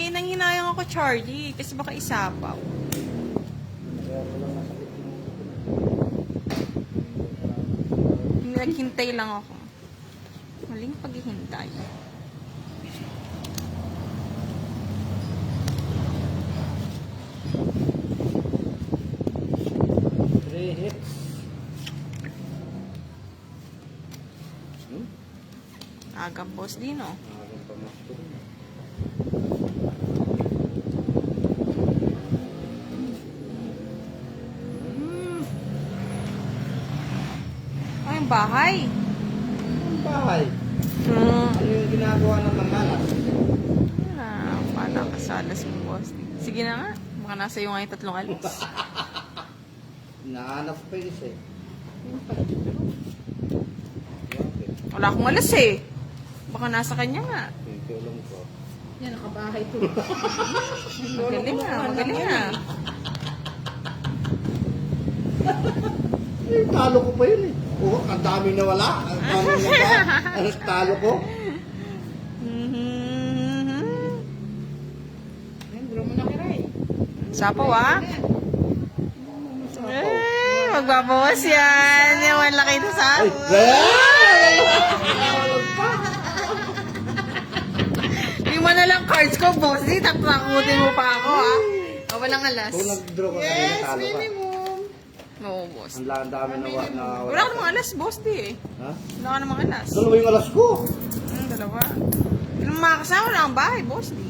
Nanghinayang ako, Charlie. Kasi baka isapaw. Kaya wala masakit yung... Naghintay lang ako. Maling paghihintay. Three hits. Agam boss din, no? Aking pamasko rin. Ay, yung bahay. Ang bahay. Hmm. Ano yung ginagawa ng mangalas? Paano ka sa alas mo, boss? Sige na nga. Baka nasa iyo nga yung tatlong alas. Nahanap pa yun eh. Wala akong alas eh. Baka nasa kanya nga. Tulong ko. Yan, nakabahay to. Magaling nga, magaling nga. Eh, talo ko pa yun eh. Oh, ang dami na wala. Ang dami na wala. Ang talo ko. Yan, bro mo na kiray. Sapaw ah. Magbabawas yan. Yung wala kayo sa Ay! sapaw. Yung mo na lang cards ko, boss. Di, takutin mo pa ako ah. O, walang alas. Kung nag-draw ka kanina, Yes, talo ka. minimum. Oo, boss. Ang dami na wala. Wala ka namang alas, boss, di eh. Ha? Wala ka namang alas. Dalawa yung alas ko. Dalawa. Yung mga kasama wala kang bahay, boss, di.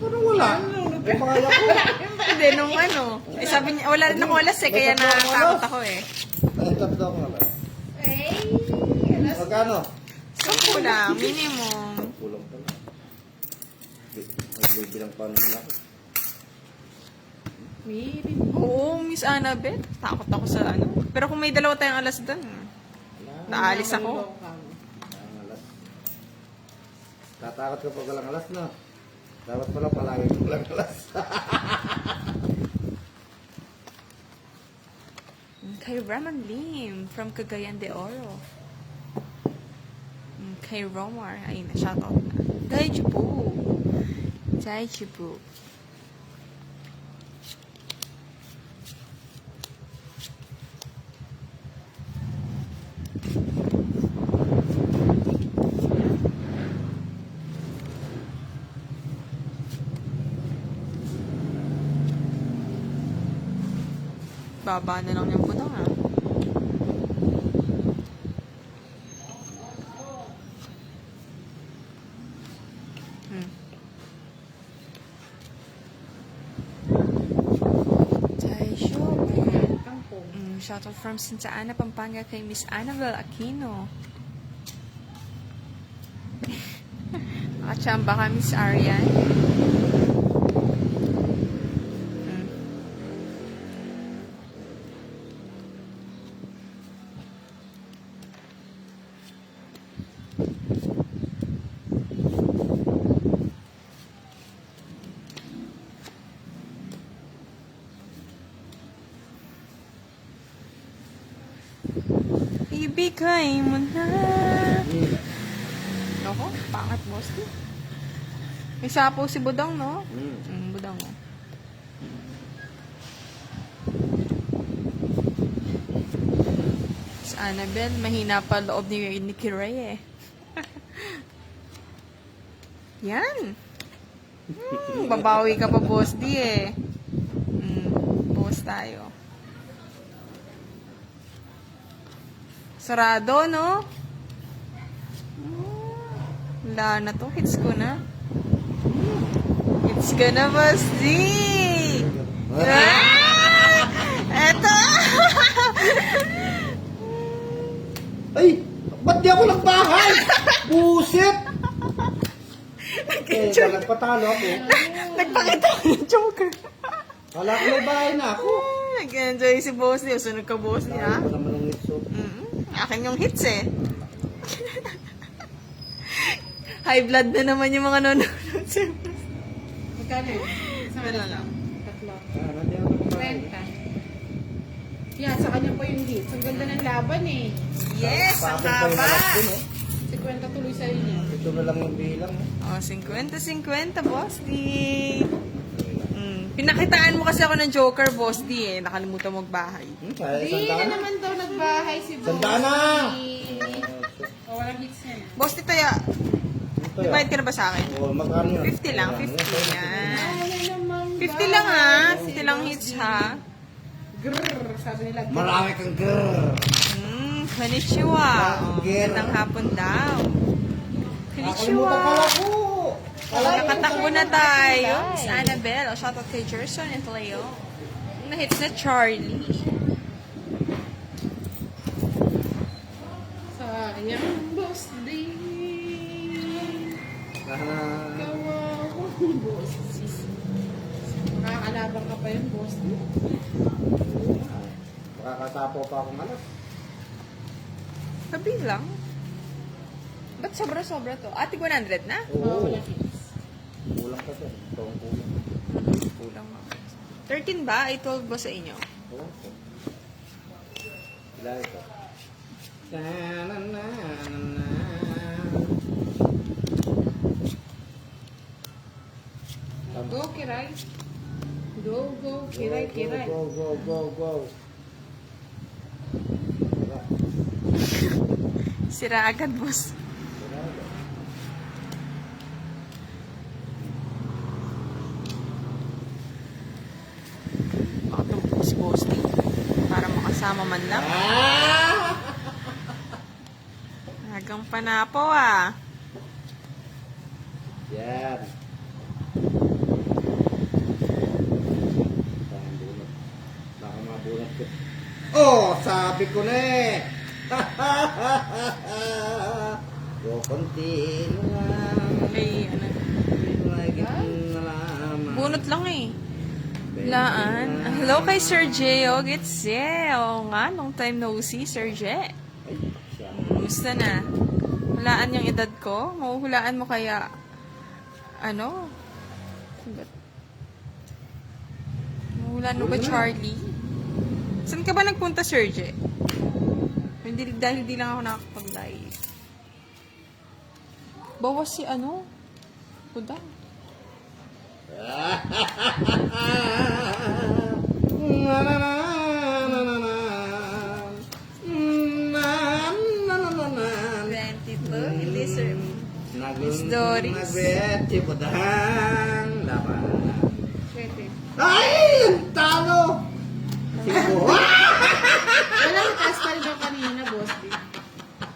Parang wala. Yung mga ko. Hindi, nung ano. Eh, sabi niya, wala rin akong alas eh, kaya nakatakot ako eh. Ay, tatlo akong alas. Hey, Magkano? 10 lang, minimum. Kulang pa lang. Magbibilang pa naman ako. Oo, Miss Annabeth. Takot ako sa ano. Pero kung may dalawa tayong alas doon, naalis ako. Ang alas. Tatakot ka pag walang alas, no? Dapat pala palagi kang walang alas. Kay Raman Lim from Cagayan de Oro. Kay Romar. Ayun na, shoutout na. Daijibu. Daijibu. Baba na lang yung butang ah. Shoutout from Santa Ana, Pampanga kay Miss Annabel Aquino. Nakachamba ka, Miss Arian. Ibigay mo na. Ako, pangat boss. May sapo si Budang, no? Budang, oh. Si Annabelle, mahina pa loob ni Kiray, eh. Yan. Babawi ka pa, boss, di, eh. Boss tayo. Sarado, no? Wala na to. Hits ko na. Hits ko na, boss D! Eto! Ay! Ba't di ako nagbahay? Buset! Eh, nagpatalo ako. Nagpakita ko ng Joker. Wala ko may bahay na ako. Nag-enjoy si boss D. Sunod ka, boss D, ha? Ako naman ang nitso. Akin yung hits, eh. High blood na naman yung mga nanonood sa Magkano yun? Isang Wala alas lang. Tatlo. Hindi ako nagbahay. 20. Yan, sa kanya po yung hits. Ang ganda ng laban eh. Yes, ang Bakit pa yung haba. alas din, eh? 50 tuloy sa inyo. Ito na lang yung bilang. Oh, 50-50, boss D. Pinakitaan mo kasi ako ng Joker, boss D, eh. Nakalimutan mo magbahay. Kaya Hindi sandaan na na. naman daw nagbahay si Boss. Sandaan na! O, walang hits yan. Boss, dito ya. Ito yan. Bayad ka na ba sa akin? O, magkano yun? 50 lang, 50 yan. Ay, naman. 50 lang ha. 50 lang hits ha. Grrr, sabi nila. grrr. Marami kang grrr. Konnichiwa. Magandang hapon daw. Konnichiwa. Nakalimutan pala ko. Nakatakbo na tayo. Miss Annabelle. O, shoutout kay Gerson and Leo. Na-hits na Charlie. Sayang, boss D. Kawawang boss D. Makakalaban ka pa yun, boss D. Makakasapo pa akong alas. Sabi lang. Ba't sobra-sobra to? Ati 100 na? Oo. Wala hits. Kulang kasi. Ito ang kulang. Kulang nga. 13 ba? Ay 12 ba sa inyo? Oo. Ilan ito? Ta-na-na-na-na. Go, Kiray. Go, go, Kiray, Kiray. Go, go, go, go. Sira agad, boss. Makatumpok si boss dito. Para makasama man lang. Hagang panapo ah. Yan. Saan bunot? Baka mabunot ko. Oh, sabi ko na eh. Go continue. Ay, ano. Nalaman. Bunot lang eh. Laan. Hello kay Sir J. O, gets Oo nga, long time no see, Sir J. Ay, siya. Kumusta na? Hulaan yung edad ko? Mahuhulaan mo kaya, ano? Mahuhulaan mo ba, Charlie? Saan ka ba nagpunta, Sir J? Hindi, dahil di lang ako nakakapag-live. Bawas si ano? Kuda. Na na na na na na. Na na na na na. 22, hindi, Sir. Miss Doris. Nagbeti po dahang laban. Pwede. Ay! Ang talo! Sino? Walang castle ba kanina, boss D?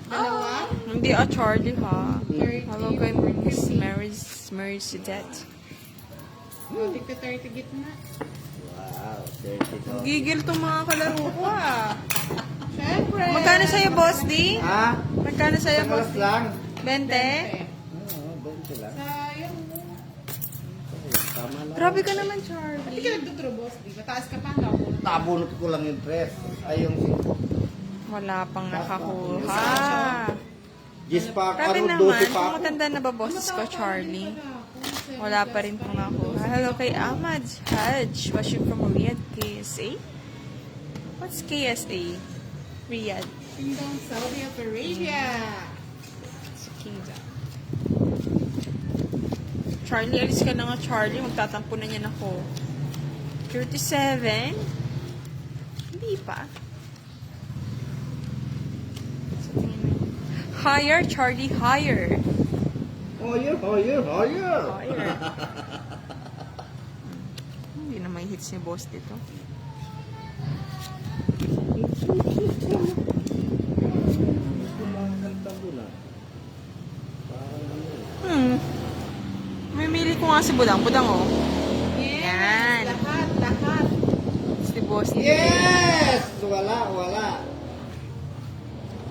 Dalawa? Hindi, Charlie, ha? 30, Hello kay Miss Mary Sidet. Oh, tigpa 30 gitna. Wow, 32. Gigil tong mga kalaro ko, ah. Siyempre. Magkano sa'yo, Boss D? Ha? Magkano sa'yo, Isang Boss alas D? lang. 20? Oo, 20 lang. Sayang mo. Tama lang. Grabe ka naman, Hindi Charlie. ka nagdutro, boss D. Mataas ka pa nga ako. Nabunot ko lang yung press. Ay, yung Wala pang nakakuha. Gis pa, Grabe ano, naman. 12 pa ako. Matanda na ba, boses ko, Charlie? Wala pa rin pong nakuha. Hello kay Ahmad Haj. Watching from Riyadh, KSA? What's KSA? Riyadh. Kingdom Saudi Arabia. Sa Kingdom. Charlie, alis ka na nga, Charlie. Magtatampo na niyan ako. 37? Hindi pa. Sa tingin mo. Higher, Charlie, higher. Higher, higher, higher. Higher. Hindi na may hits ni boss dito. Mamili ko nga si Budang. Budang, oh. Yes. Yan. Lahat, lahat. Si boss dito. Yes! Wala.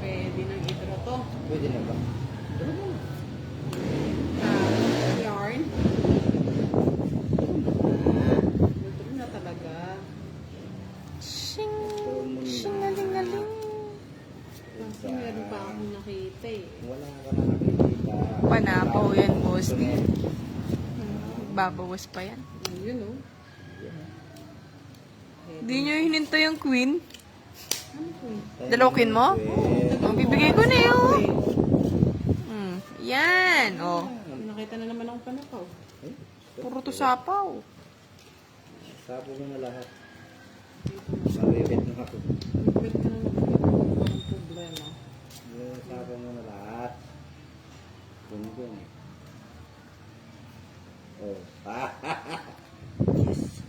Pwede nang itro to. Pwede na ba? Yarn. Itro na talaga. Shing. Shing-aling-aling. Kasi meron pa akong nakita eh. Wala ka na nakikita. Panapaw yan, boss. Babawas pa yan. Ayun oh. Hindi nyo hinintay yung queen. Ano po eh? Dalawa queen mo? Bibigay ko na yun. Yan. Oh. Nakita na naman akong panapaw. Puro to sapaw. Sapo mo na lahat. Mabibit na ako. Pwede ka na naman. Walang problema. Sapo mo na lahat. Gunggong. Oh. Yes.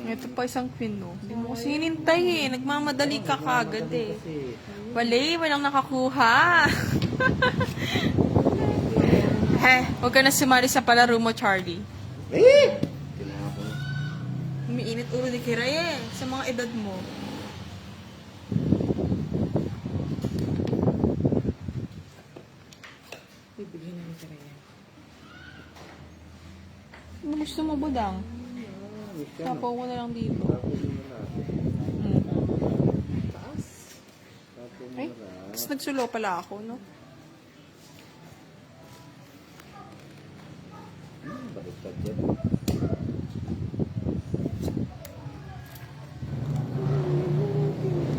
Ito pa isang queen, no? Hindi mo kasi hinintay, eh. Nagmamadali ka kagad, eh. Walang nakakuha. Huwag ka na sumali sa palaro mo, Charlie. Tinapon. Umiinit ulo ni Kiray, eh. Sa mga edad mo. Bibigyan na ni Karaya. Ano gusto mo, Budang? Tapaw mo na lang dito. Taas. Ay, tapos nagsulo pala ako, no? Baliktad yan.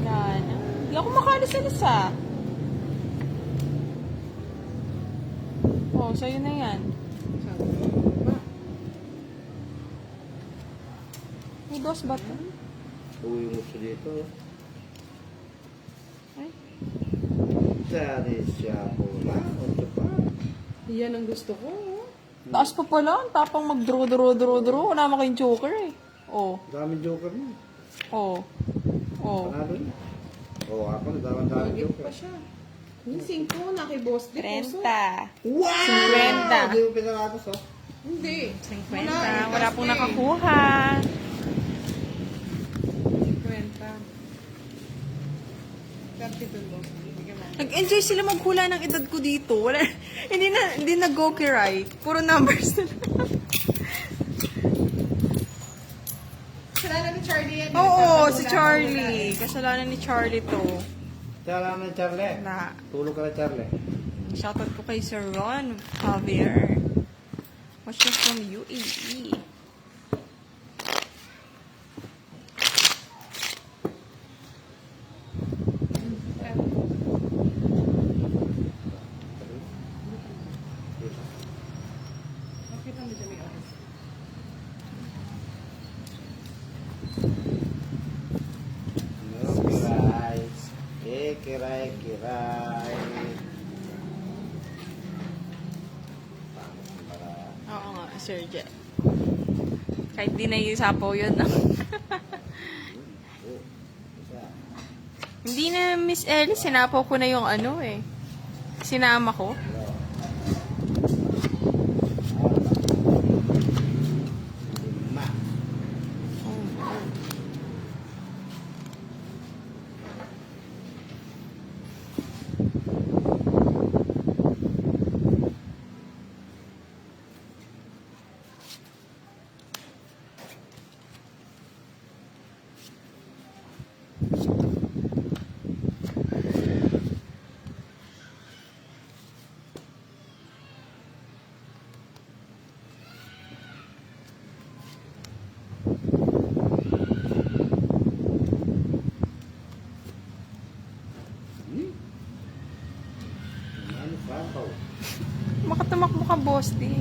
Yan. Hindi ako makalis-alisa. Oh, sa'yo na yan. May dos ba ito? Uwi mo siya dito. Ay, Dari siya po na. Ocho pa. Yan ang gusto ko. taas pa pala. Ang tapang mag-draw. Wala naman kayong joker, eh. Oh, Daming joker mo. oh, oh. Panalo yun. Oo, ako daming joker. Pa siya. Yung 5 na kay Boss D. 30. Wow! 50. Hindi mo pinaratos, oh. Hindi. 50. Wala pong nakakuha. 50. 32 Boss D. Bigyan mo. Nag-enjoy sila maghula ng edad ko dito. Wala, hindi na go kiray. Puro numbers na lang. Kasalanan ni Charlie yan. Oo, si Charlie. Kasalanan ni Charlie to. Tara na, Charlie. Na, Tulog ka na, Charlie. shoutout ko kay Sir Ron Javier. Watching from UAE. Makita mo dyan may oras. No, kiray. Kiray. Oo nga, Sir Jet. Kahit di na isapaw yun, no? Hindi na, Miss Ellie, sinapaw ko na yung ano, eh. Sinama ko. Lima. Ano, sabaw. Makatamakbo ka, boss, di.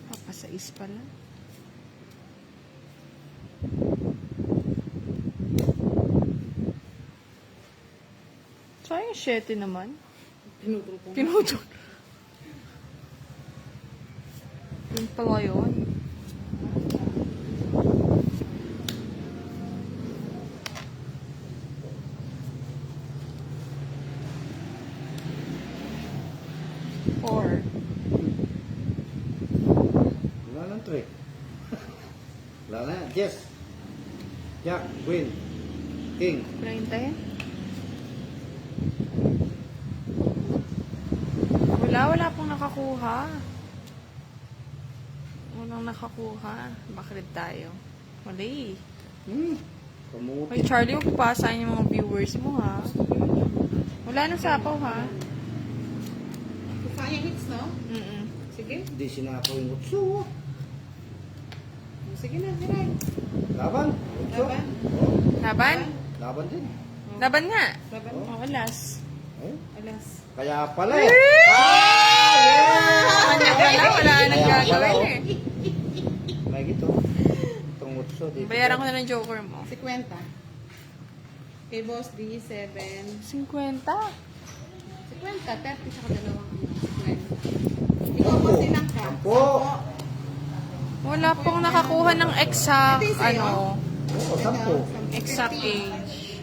Papasais pala. Sayang 7 naman. Pinutol ko. Pinutol. Yun pala yun. Four. Wala nang trick. Wala na. Yes. Jack, Queen, King. Pinayin tayo? Wala pong nakakuha. Walang nakakuha. Bakit tayo? Mali. Kamuti. Hoy, Charlie, huwag papasahin yung mga viewers mo, ha? Wala nang sapaw, ha? Sayang hits, no? Mm-mm. Sige. Hindi sinapaw yung utso. Sige na, hiray. Laban. Laban. Oh, Laban? laban din. Laban nga. Laban. Oh, alas. Eh, Alas. kaya pala eh. Ah, Kanya pala, wala nang Kaya pala, gagawin oh. eh. May gito. Itong utso dito. Bayaran ko na ng joker mo. 50. Kay Boss D, 7. 50? 50, 30 sa kadalawang 50. Ikaw po silang ka. Sampo. Wala pong nakakuha ng exact, Ito yung sa'yo? ano, Oo, 10. exact age.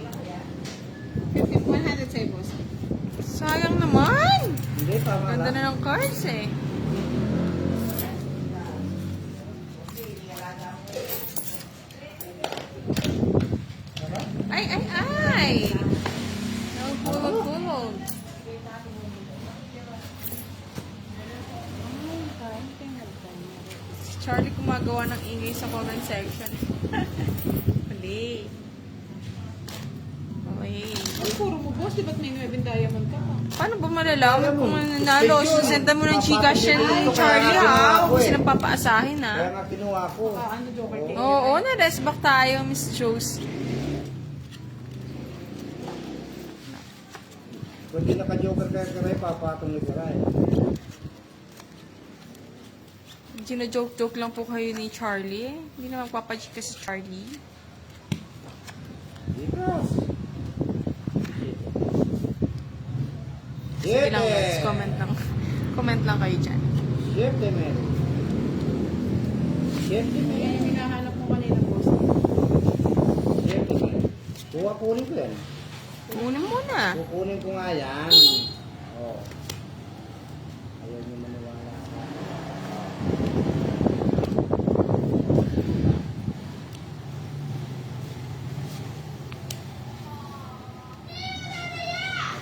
100 sa'yo, Boss. Sayang naman! Hindi, tama Ganda lang. na ng cards eh. Ay, ay, ay! Nagpulog-pulog. Si Charlie gumagawa ng ingay sa comment section. Mali. Okay. Ay, puro mo, Boss. Di ba't may 9 diamond ka? Paano ba malalaman kung nanalo? Susendan mo ng Gcash yan ni Charlie ha. Huwag mo silang papaasahin ha. Kaya nga kinuha ko. Ano, joker cake? Oo, na-rest back tayo, Miss Josie. Kung di naka-joker kaya karay, papatong ni karay. Gina-joke-joke lang po kayo ni Charlie. Hindi na magpapachika si Charlie. Dikas. Sige lang guys, comment lang. Comment lang kayo dyan. Siyempre, meron. Siyempre, Yan meron. yung hinahanap mo kanina, Boss. Siyempre, meron. Kuha-kunin ko yan. Kunin muna. Kukunin ko nga yan. Oo. Ayaw niyo maniwala.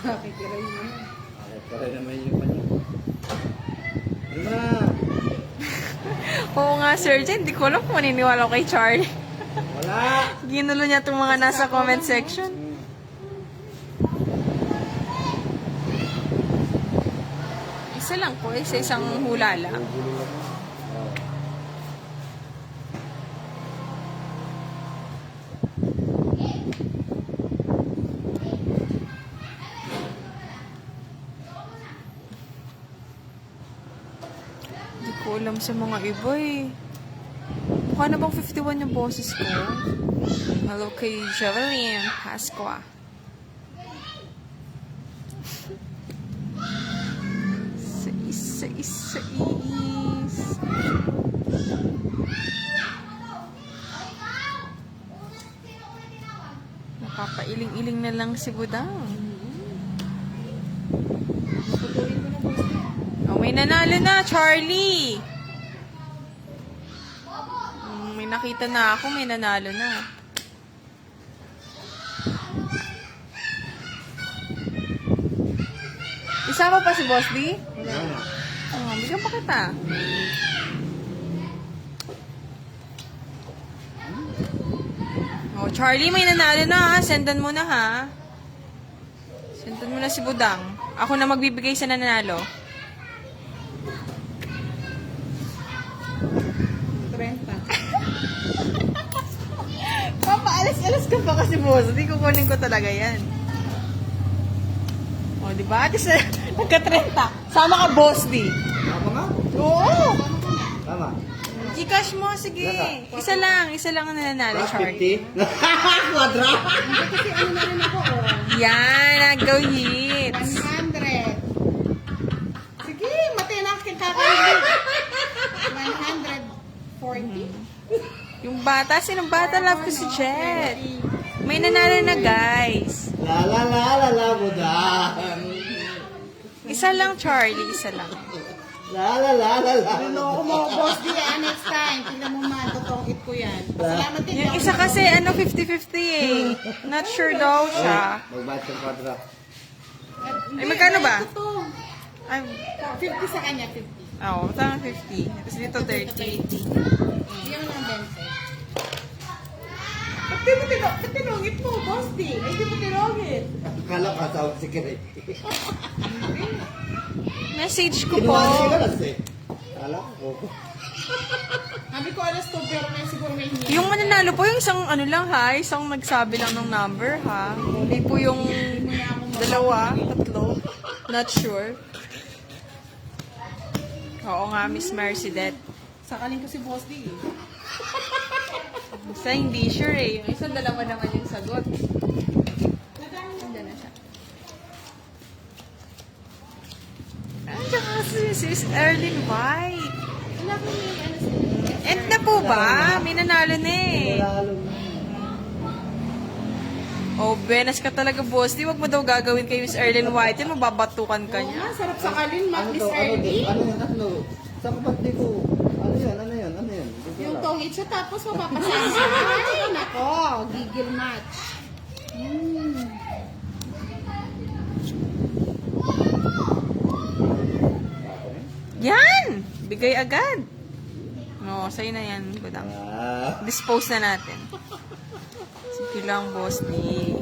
Bakit kiray mo? Bakit pa rin naman yung kanya? Ano na? Oo nga, Sir Jen. Hindi ko alam kung maniniwala ko kay Charlie. Wala! Ginulo niya itong mga nasa comment section. Isa lang po, isa-isang hula lang. Gulo lang. Oo. Hindi ko alam sa mga iba eh. Mukha na bang 51 yung boses ko? Hello kay Javelin Pasqua. Isa. Napapailing-iling na lang si Budang. Putulin ko na, Boss D. Oh, may nanalo na, Charlie! May nakita na ako, may nanalo na. Isama pa si Boss D? Wala na. Oh, bigyan pa kita. Oh, Charlie, may nanalo na ha. Sendan mo na ha. Sendan mo na si Budang. Ako na magbibigay sa nanalo. 30. Papaalis-alis ka pa kasi, boss. Hindi kukunin ko talaga yan. O, di ba? At isa, nagka-30. Sama ka, boss, di. Tama nga? Oo. Tama. Gcash mo, sige. Isa lang ang nananalo, Plus Charlie. 50? Quadra! Kasi ano na rin ako, oh. Yan, nag-go hits. 100. Sige, matinak kita kayo. 140. Yung bata, sinong bata? Love ko si Jet. May nanalo na, guys. La la la la la budang. Isa lang, Charlie. Isa lang. La la la la la. Loko mo, Boss D, next time. Tingnan mo man, totoong hit ko yan. Salamat din. Yung isa kasi, 50-50 eh. Not sure daw siya. Magbayad ng quadra. Ay, magkano ba? Ito. Ay, 50 sa kanya, 50. oo, tama 50. Tapos dito 30. Yung lang 20. Ba't tinungit mo, Boss D? Ay, di mo tinungit. Akala ka tawag si Kiray. Message ko po. Kinuha niya yung galas eh. Akala ko. Sabi ko alas 2 pero may siguro may hingi. Yung mananalo po, yung isang ano lang ha, isang nagsabi lang ng number ha. Hindi po yung dalawa, tatlo. Not sure. Oo nga, Miss Mercedet. Sakalin ko si Boss D. Basta hindi sure eh. Yung isang dalawa naman yung sagot. Nandiyan na siya. Andiyan ka si Sis Erlyn White. Wala ko may ano sa End na po ba? May nanalo na eh. Lalo na. Oh, benas ka talaga, boss. Di wag mo daw gagawin kay Miss Erlyn White. Yan, mababatukan ka niya. Ah, sarap sakalin, Matt, Miss Ano Ernie. yan? Sa kapatid ko. Ano yan? Hindi ko Yung alam. tongit siya tapos mapapasama. Ay, nako, gigil match. Yan! Bigay agad. No, sa'yo na yan, budang. Ah. Dispose na natin. Sige lang, boss. Di.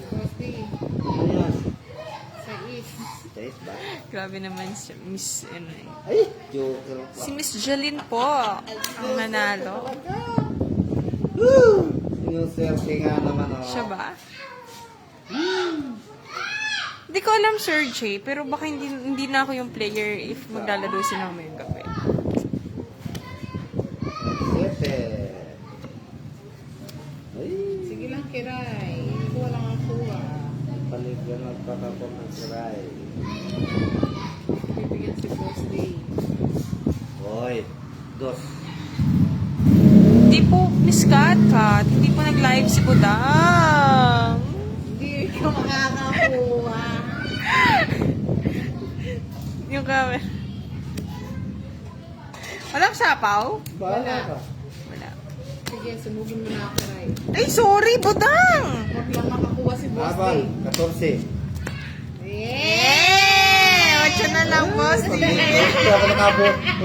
Boss D, Ano yan? sa is. Taste ba? Grabe naman si Miss, ano eh. Ay, joker pa. Si Miss Jeline po, ang nanalo. Woo! Sinuswerte nga naman, oh. Siya ba? Hindi ko alam, Sir Jay, pero baka hindi na ako yung player if maglalaro sila ngayong gabi. Siyete. Ay, Sige lang, Kiray. Kuha lang ang kuha. paligyan magpapapong ng siray. Bibigyan si Boss D. Hoy, dos. Hindi po, Miss Kat, hindi po nag-live si Budang. Hindi ka makakakuha. Yung camera. Walang sapaw? Bahala ka. Wala. Sige, sunugin mo na ako, Kiray. Ay, sorry, Budang! Huwag lang makakuha si Boss D. Laban, 14. Eh, 8 na lang, boss. Kung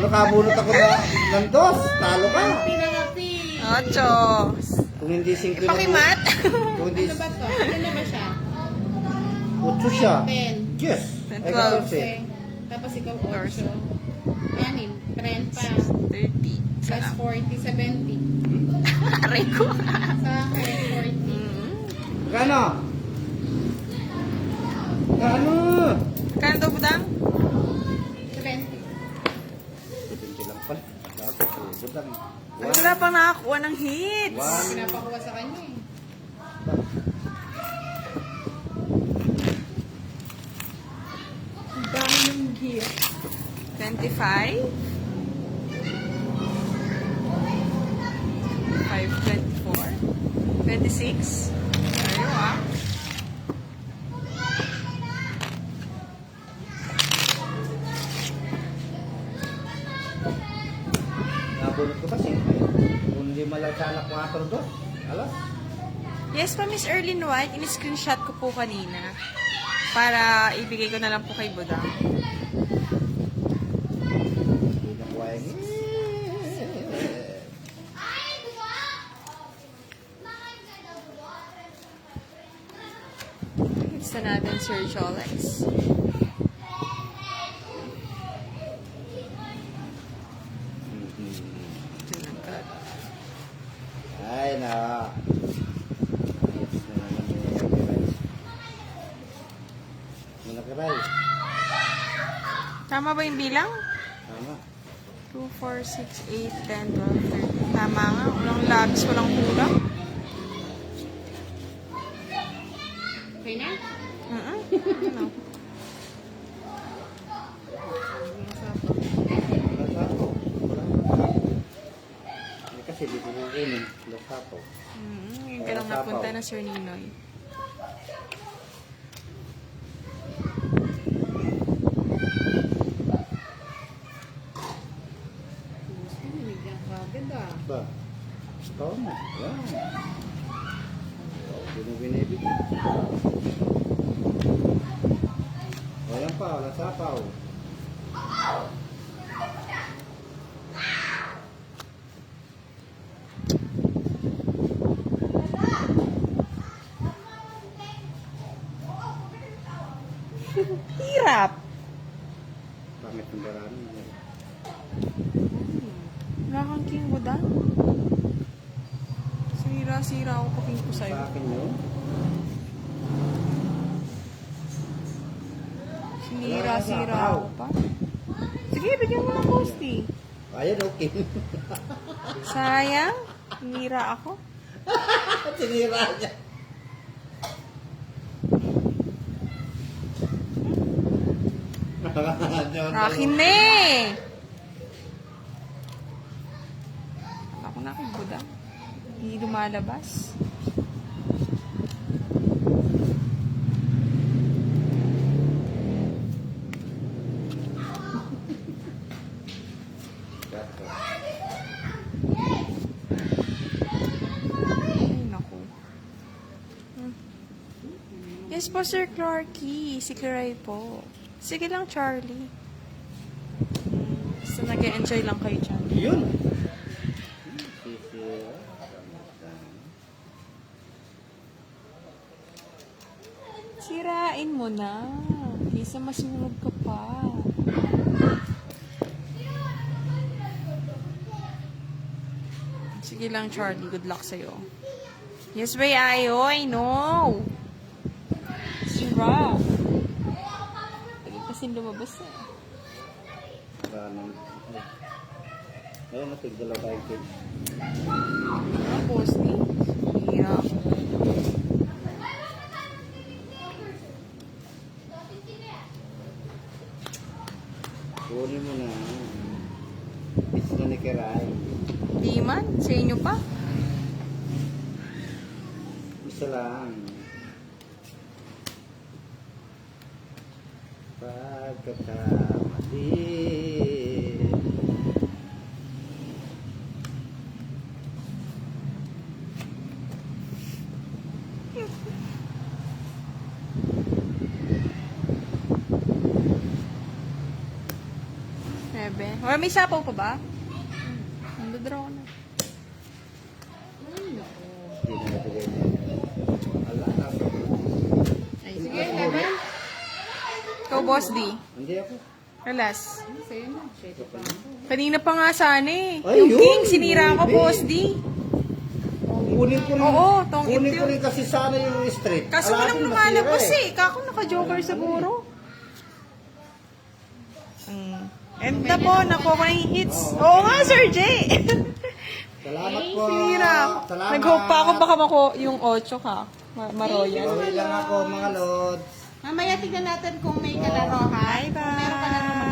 nakabunot ako ng dos, talo ka. Pinangati. 8. Kung hindi 5 Pakimat? Kung hindi Ano ba to? Ano ba siya? 8 siya. 10. Yes. Ay, 12. 14. Tapos ikaw 8. 6. 30. 30. Plus Sana. 40, 70. Aray ko. Sa akin, 40. Kano? Kano? Kano daw, Budang? 70. Hindi lang pala. Dapat, budang. Wala pang nakakuha ng hits. One. Pinapakuha sa kanya eh. Ang dami ng gear. 25. 24. 26. Ayaw ah. Nabunot ko kasi. Kung hindi malagsanak 4 dos. Alas. Yes pa, Miss Erlyn White. In-screenshot ko po kanina. Para ibigay ko na lang po kay Budang. Hindi nakuha yung Hits na natin, Sir Jolex. Ay, na. Ayos na naman yung kiray. Muna kiray. Tama ba yung bilang? Tama. 2, 4, 6, 8, 10, 12, 13. Tama nga. Walang labis, walang kulang. Okay na? Ano? Lasapo. Hindi kasi di ko kukunin. Lasapo. Yung ka lang napunta na, Sir Ninoy. Binigyan ka agad ah. Ba? Ikaw mo. Yan. Hindi mo binibigyan. Walang pa. Walang sapaw. Hirap. Pangit ng barami. Wala kang king buda. Sira-sira ako pa king ko sa'yo. Sa akin yun. Sinira-sira ako pa. Sige, bigyan mo ng posty. Ayan, okay. Sayang. Sinira ako. Sinira niya. Akin na eh. Ako na kay buda. Hindi lumalabas. Ay, naku. Yes po, Sir Clarky. Si Claray po. Sige lang, Charlie. Basta nag-enjoy lang kayo dyan. Yun. Sirain mo na. Kaysa masunog ka pa. Sige lang, Charlie. Good luck sa'yo. Yes, bay, ayoy. No. Sira. Tagal kasi lumabas eh. Ayun, natigdala tayo kid. Ah, posty. Hirap. Kunin mo na. Bis na ni Keray. Di man. Sa inyo pa. Isa lang. Pagkakamali. Sebe. Wala, may sapaw pa ba? Nandodraw ko na. Hindi na nabigay niya. Ala, nasa ko. Ay, sige, Leben. Ikaw, Boss D. Hindi ako. Alas. Sa'yo na. Shit pa. Kanina pa nga sana eh. Ay, Yung yun, king, sinira ko, baby. Boss D. Kunin ko rin. Oo, tong Kunin ito ko yun. rin kasi sana yung straight. Kaso Ala, walang akin lumalabas masira eh. Kako naka-joker sa buro. And na po, nakuha ko na yung hits. Oo nga, Sir J. Salamat po. Sinira ako. Salamat. Nag-hope pa ako baka mako yung 8 ka. Maroyan. Bawi lang ako mga lods. Mamaya tignan natin kung may kalaro ha. Bye-bye. Kung meron ka na naman